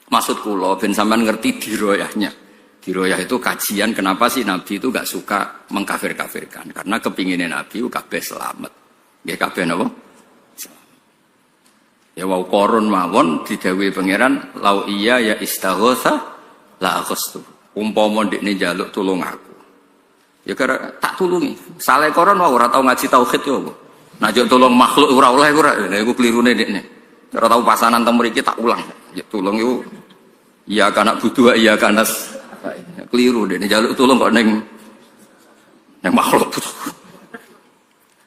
Maksud kula ben sampean ngerti diroyahnya. Diroyah itu kajian kenapa sih Nabi itu gak suka mengkafir-kafirkan. Karena kepinginnya Nabi itu kabeh selamat. Nggih kabeh napa? Ya wau korun mawon didhawuhi pangeran lau iya ya istaghatsa la aghastu. Umpama ndekne njaluk tulung aku. Ya kira tak tulungi. Saleh koron wae ora tau ngaji tauhid yo. Nek njuk tulung makhluk ora oleh ora. Lha iku klirune ndekne. Ora tau pasanan teng mriki tak ulang. Ya tulung iku iya kana butuh iya kana keliru ndekne njaluk tulung kok ning makhluk.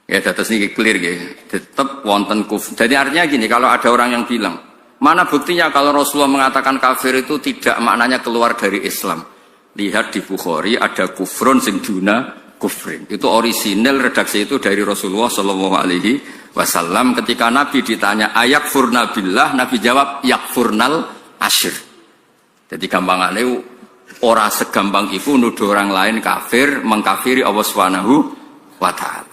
Ya terus niki clear nggih. Tetep wonten kufur. Jadi artinya gini, kalau ada orang yang bilang, mana buktinya kalau Rasulullah mengatakan kafir itu tidak maknanya keluar dari Islam. Lihat di Bukhari ada kufrun sing duna kufrin. Itu orisinal redaksi itu dari Rasulullah Shallallahu Alaihi Wasallam. Ketika Nabi ditanya ayak furna billah, Nabi jawab yakfurnal asyir. Jadi gampangannya ora segampang itu nuduh orang lain kafir, mengkafiri Allah Subhanahu wa Ta'ala.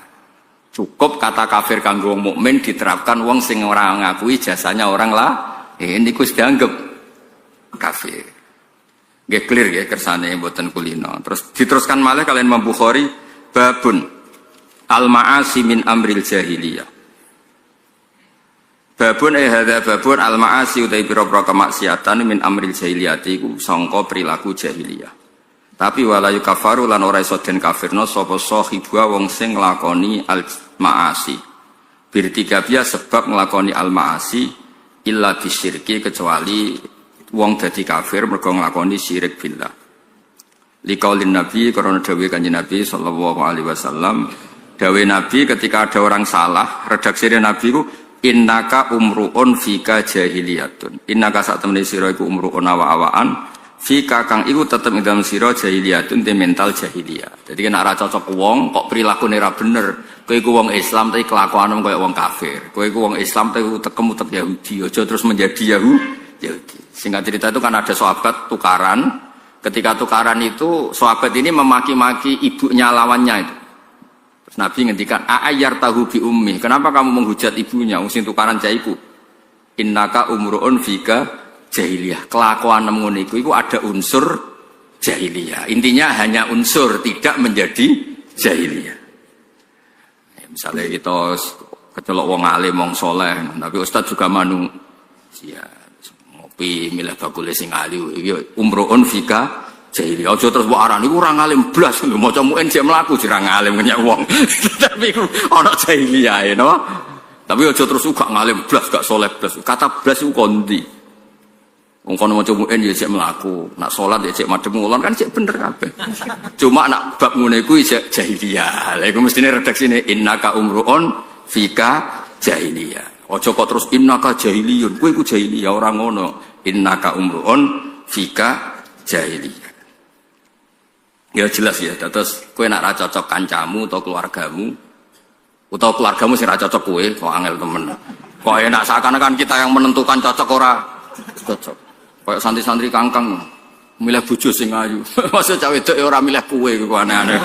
Cukup kata kafir kanggo wong mukmin diterapkan wong sing ora ngakui jasanya orang lah. Ini kus dianggap kafir. Nggih clear nggih kersane mboten kulino. Terus diteruskan malih kalian Imam Bukhari babun al-ma'asi min amril jahiliyah. Babun hadza babun al-ma'asi utai pira-pira kemaksiatan min amril jahiliyah iku sangka perilaku jahiliyah. Tapi wala yukafaru lan ora iso den kafirno sapa sahibwa wong sing nglakoni al-ma'asi. Birtikabia sebab nglakoni al-ma'asi illa bisyirki kecuali wong dadi kafir mergo nglakoni syirik billah. Liqaulin Nabi karena dawuh Kanjeng Nabi sallallahu alaihi wasallam, dawuh Nabi ketika ada orang salah, redaksi Nabi ku innaka umruun fika jahiliyatun. Innaka sak temene sira iku umruun awa-awaan fika kang iku tetep ing dalem sira jahiliyatun te mental jahiliyah. Jadi nek ora cocok wong kok prilakune ora bener, kowe iku wong Islam tapi kelakuanmu koyo wong kafir. Kowe iku wong Islam tapi utek-utek Yahudi, aja terus menjadi Yahudi. Singkat cerita itu kan ada sahabat tukaran. Ketika tukaran itu sahabat ini memaki-maki ibunya lawannya itu. Terus Nabi ngendikan a'ayyar tahu bi ummi. Kenapa kamu menghujat ibunya? Sing tukaran jaiku. Innaka umruun fika jahiliyah. Kelakuan ngono iku ada unsur jahiliyah. Intinya hanya unsur, tidak menjadi jahiliyah. Ya, misalnya kita kecelok wong alim, wong soleh, tapi ustaz juga manu. Ya, milih bakule sing alim iki umruun fika jahiliyah. Aja terus mbok arani ora ngalim blas maca muen jek mlaku jera ngalim nyek wong. Tapi iku ana jahiliyah no. Tapi aja terus uga ngalim blas gak saleh blas. Kata blas iku kondi. Wong kono maca muen ya jek mlaku, nak salat ya jek madhep ngulon kan jek bener kabeh. Cuma nak bab ngene iku jek jahiliyah. Lha iku mestine redaksine innaka umruun fika jahiliyah. Aja kok terus innaka jahiliyun. Kowe iku jahiliyah ora ngono. Innaka umruun fika jahiliyah. Ya jelas ya, terus kowe nak ra cocok kancamu atau keluargamu sing ra cocok kowe, kok angel temen. Kok enak seakan-akan kita yang menentukan cocok ora cocok. Kayak santri-santri kangkang milih bojo sing ayu. Maksud cah wedok ora milih kowe iku aneh-aneh.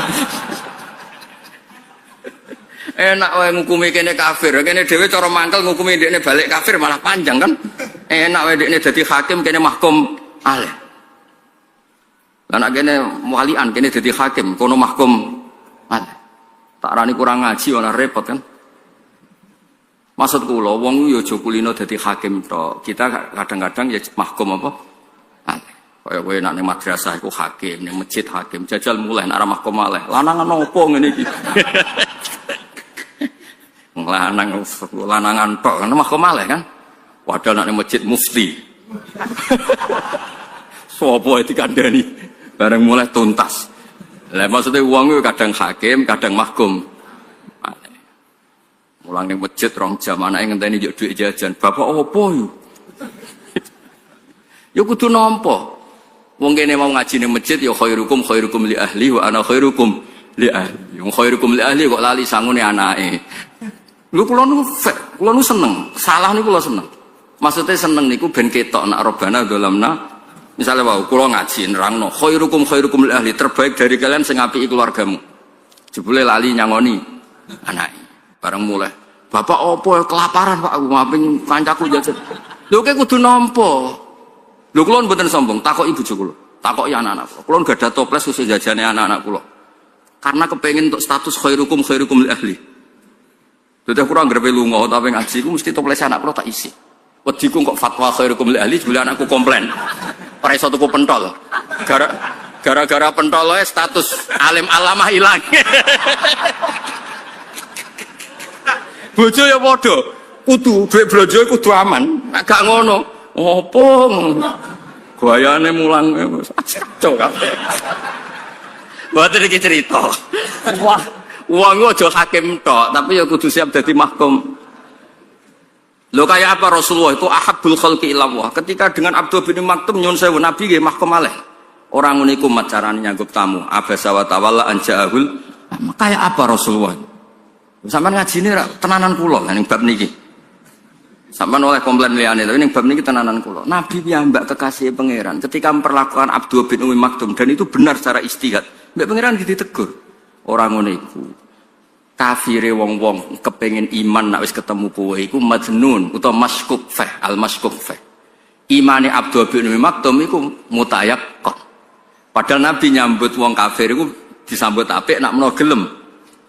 Enak wae ngukumi kene kafir, kene dhewe cara mangkel ngukumi ndekne balik kafir malah panjang kan. Enak wae ndekne dadi hakim kene mahkum aleh. Lah nek kene walian kene dadi hakim kono mahkum aleh. Tak rani kurang ngaji ora repot kan. Maksud kula wong yo aja kulino dadi hakim tok. Kita kadang-kadang ya mahkum apa? Aleh. Kaya kowe nek ning madrasah iku hakim, ning masjid hakim, jajal mulai nek arah mahkum aleh. Lanangan opo ngene iki? Lanangan tok kan mahkum aleh kan. Padahal nek ning masjid mufti. Sopo dikandani bareng mulai tuntas. Lah maksudnya wong kadang hakim, kadang mahkum. Mulang ning masjid rong jam anake ngenteni njuk dhuwit jajan. Bapak opo yo? Yo kudu nampa. Wong kene mau ngaji ning masjid ya khairukum khairukum li ahli wa ana khairukum li ahli. Wong khairukum li ahli kok lali sangune anake. Lho kula nu seneng. Salah niku kula seneng. Maksudnya seneng niku ben ketok nak robana dolamna. Misalnya wau kula ngaji nerangno khairukum khairukum li ahli, terbaik dari kalian sing apiki keluargamu. Jebule lali nyangoni anake. Bareng mulai, bapak opo kelaparan pak, aku ngaping kancaku jajan. Lho kayak kudu nampa. Lho kula mboten sombong, takok ibu kula, takok ya anak-anak kula. Kula gak ada toples khusus jajane anak-anak kula. Karena kepengin untuk status khairukum khairukum li ahli. Dadi kurang grepe lunga tapi ngaji ku mesti toples anak kula tak isi. Wediku kok fatwa khairukum li ahli jebule anakku komplain. Ora iso tuku pentol. Gara-gara pentol status alim alamah ilang. Bojo ya padha, kudu dhuwit blonjo kudu aman. Nek gak ngono, opo? Gayane mulang kacau kabeh. Mboten iki cerita. Wah, wong aja hakim tok, tapi ya kudu siap dadi mahkum. Lho kaya apa Rasulullah itu ahabbul khalqi ilallah. Ketika dengan Abdul bin Maktum nyun sewu Nabi nggih mahkum aleh. Orang ngene iku carane nyanggup tamu. Abasa wa tawalla anja'ahul. Kaya apa Rasulullah? Sampeyan ngajine tenanan kula ning bab niki. Sampeyan oleh komplain liyane tapi ning bab niki tenanan kula. Nabi piyambak kekasih pangeran ketika memperlakukan Abdul bin Maktum dan itu benar secara ijtihad. Mbek pangeran ditegur. Ora ngono iku. Kafire wong-wong kepengin iman nek wis ketemu kowe iku majnun utawa maskuk fa al maskuk fa. Imane Abdul bin Maktum iku mutayaqqan. Padahal Nabi nyambut wong kafir iku disambut apik nek menawa gelem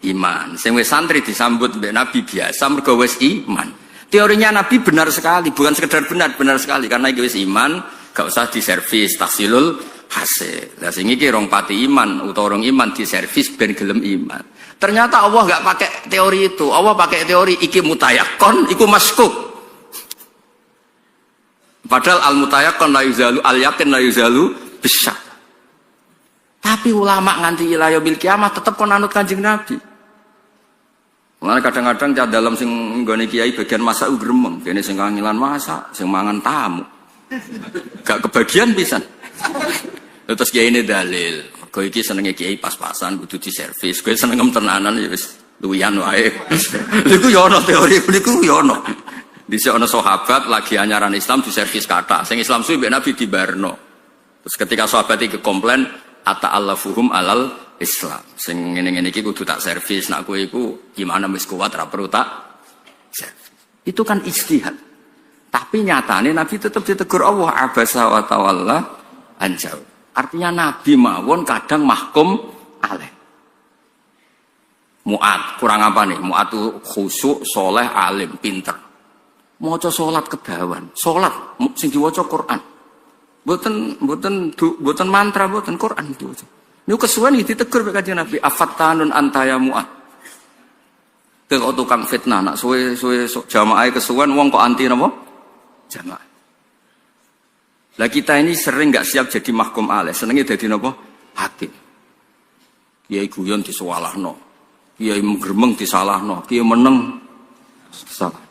iman. Sing wis santri disambut mbek Nabi biasa mergo wis iman. Teorinya Nabi benar sekali, bukan sekedar benar sekali karena iki wis iman, gak usah diservis tahsilul hasil. Lah sing iki rong pati iman utawa rong iman diservis ben gelem iman. Ternyata Allah gak pakai teori itu. Allah pakai teori iki mutayaqqan, iku maskuk. Padahal al mutayaqqan la yuzalu, al yakin la yuzalu bisyak. Tapi ulama nganti ila yaumil kiamah tetep kon anut Kanjeng Nabi. Mulane kadang-kadang cah dalam sing nggone kiai bagian masak gremeng, kene sing kangilan masak, sing mangan tamu. Gak kebagian pisan. Terus kiai ini dalil, kowe iki senenge kiai pas-pasan kudu diservis, kowe senengem tenanan ya wis luwihan wae. Niku ya ana teori niku ya ana. Dhisik ana sahabat lagi anyaran Islam diservis kathah, sing Islam suwi mbek Nabi dibarno. Terus ketika sahabat iki komplain ata'allafuhum alal Islam. Sing ngene-ngene iki kudu tak servis, nak kowe iku gimana wis kuat ra perlu tak servis. Itu kan ijtihad. Tapi nyatane Nabi tetap ditegur Allah abasa wa tawalla anjau. Artinya Nabi mawon kadang mahkum aleh. Mu'ad, kurang apa nih? Mu'ad itu khusyuk, soleh, alim, pinter. Maca salat kedawan. Salat sing diwaca Quran. Mboten mantra, mboten Quran itu. Niku kesuwen ditegur mek Kanjeng Nabi, afattanun anta ya Mu'ad. Kok tukang fitnah nak suwe-suwe jamaah kesuwen wong kok anti napa? Jamaah. Lah kita ini sering enggak siap jadi mahkum aleh, senenge dadi napa? Hakim. Kiai guyon disuwalahno. Kiai gremeng disalahno, kiai meneng salah.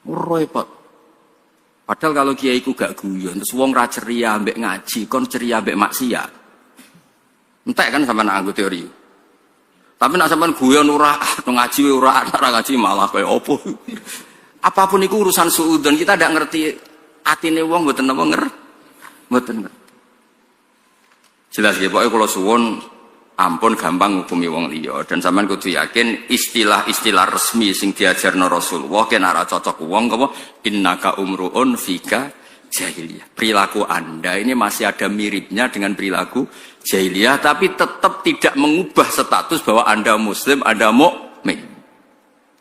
Repot. Padahal kalau kiai ku gak guyon, terus wong ra ceria ambek ngaji, kon ceria ambek maksiat. Entek kan sampean nganggo teori. Tapi nak sampean guyon ora, ngaji ora ngaji malah kaya opo. Apapun itu urusan suudzon, kita ndak ngerti atine wong mboten napa mboten ngerti. Jelas ya, pokoknya kalau suwon ampun gampang ngukumi wong liya dan sampean kudu yakin istilah-istilah resmi sing diajarno Rasulullah kena ora cocok wong apa innaka umruun fika jahiliyah. Perilaku Anda ini masih ada miripnya dengan perilaku jahiliyah tapi tetap tidak mengubah status bahwa Anda muslim, Anda mukmin.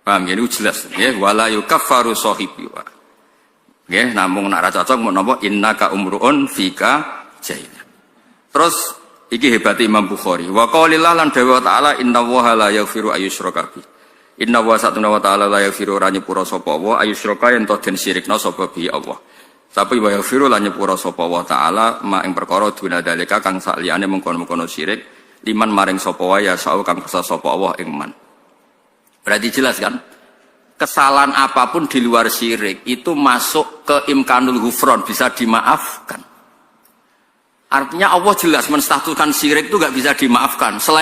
Paham ya, ini jelas ya, wala yukaffaru sahibi. Ya, namung nek ora cocok menapa innaka umruun fika jahiliyah. Terus iki hebat Imam Bukhari. Wa qaulillah lan dawa ta'ala innallaha la yaghfiru ayyushraka bi. Innallaha satuna wa ta'ala la yaghfiru ra nyepura sapa wa ayyushraka yen to den sirikna sapa bi Allah. Tapi wa yaghfiru lan nyepura sapa wa ta'ala ma ing perkara duna dalika kang saliyane mengkono-mengkono sirik liman maring sapa wa ya sau kang kersa sapa Allah ing man. Berarti jelas kan? Kesalahan apapun di luar syirik itu masuk ke imkanul ghufran, bisa dimaafkan. Artinya Allah jelas menstatuskan syirik itu gak bisa dimaafkan. Selain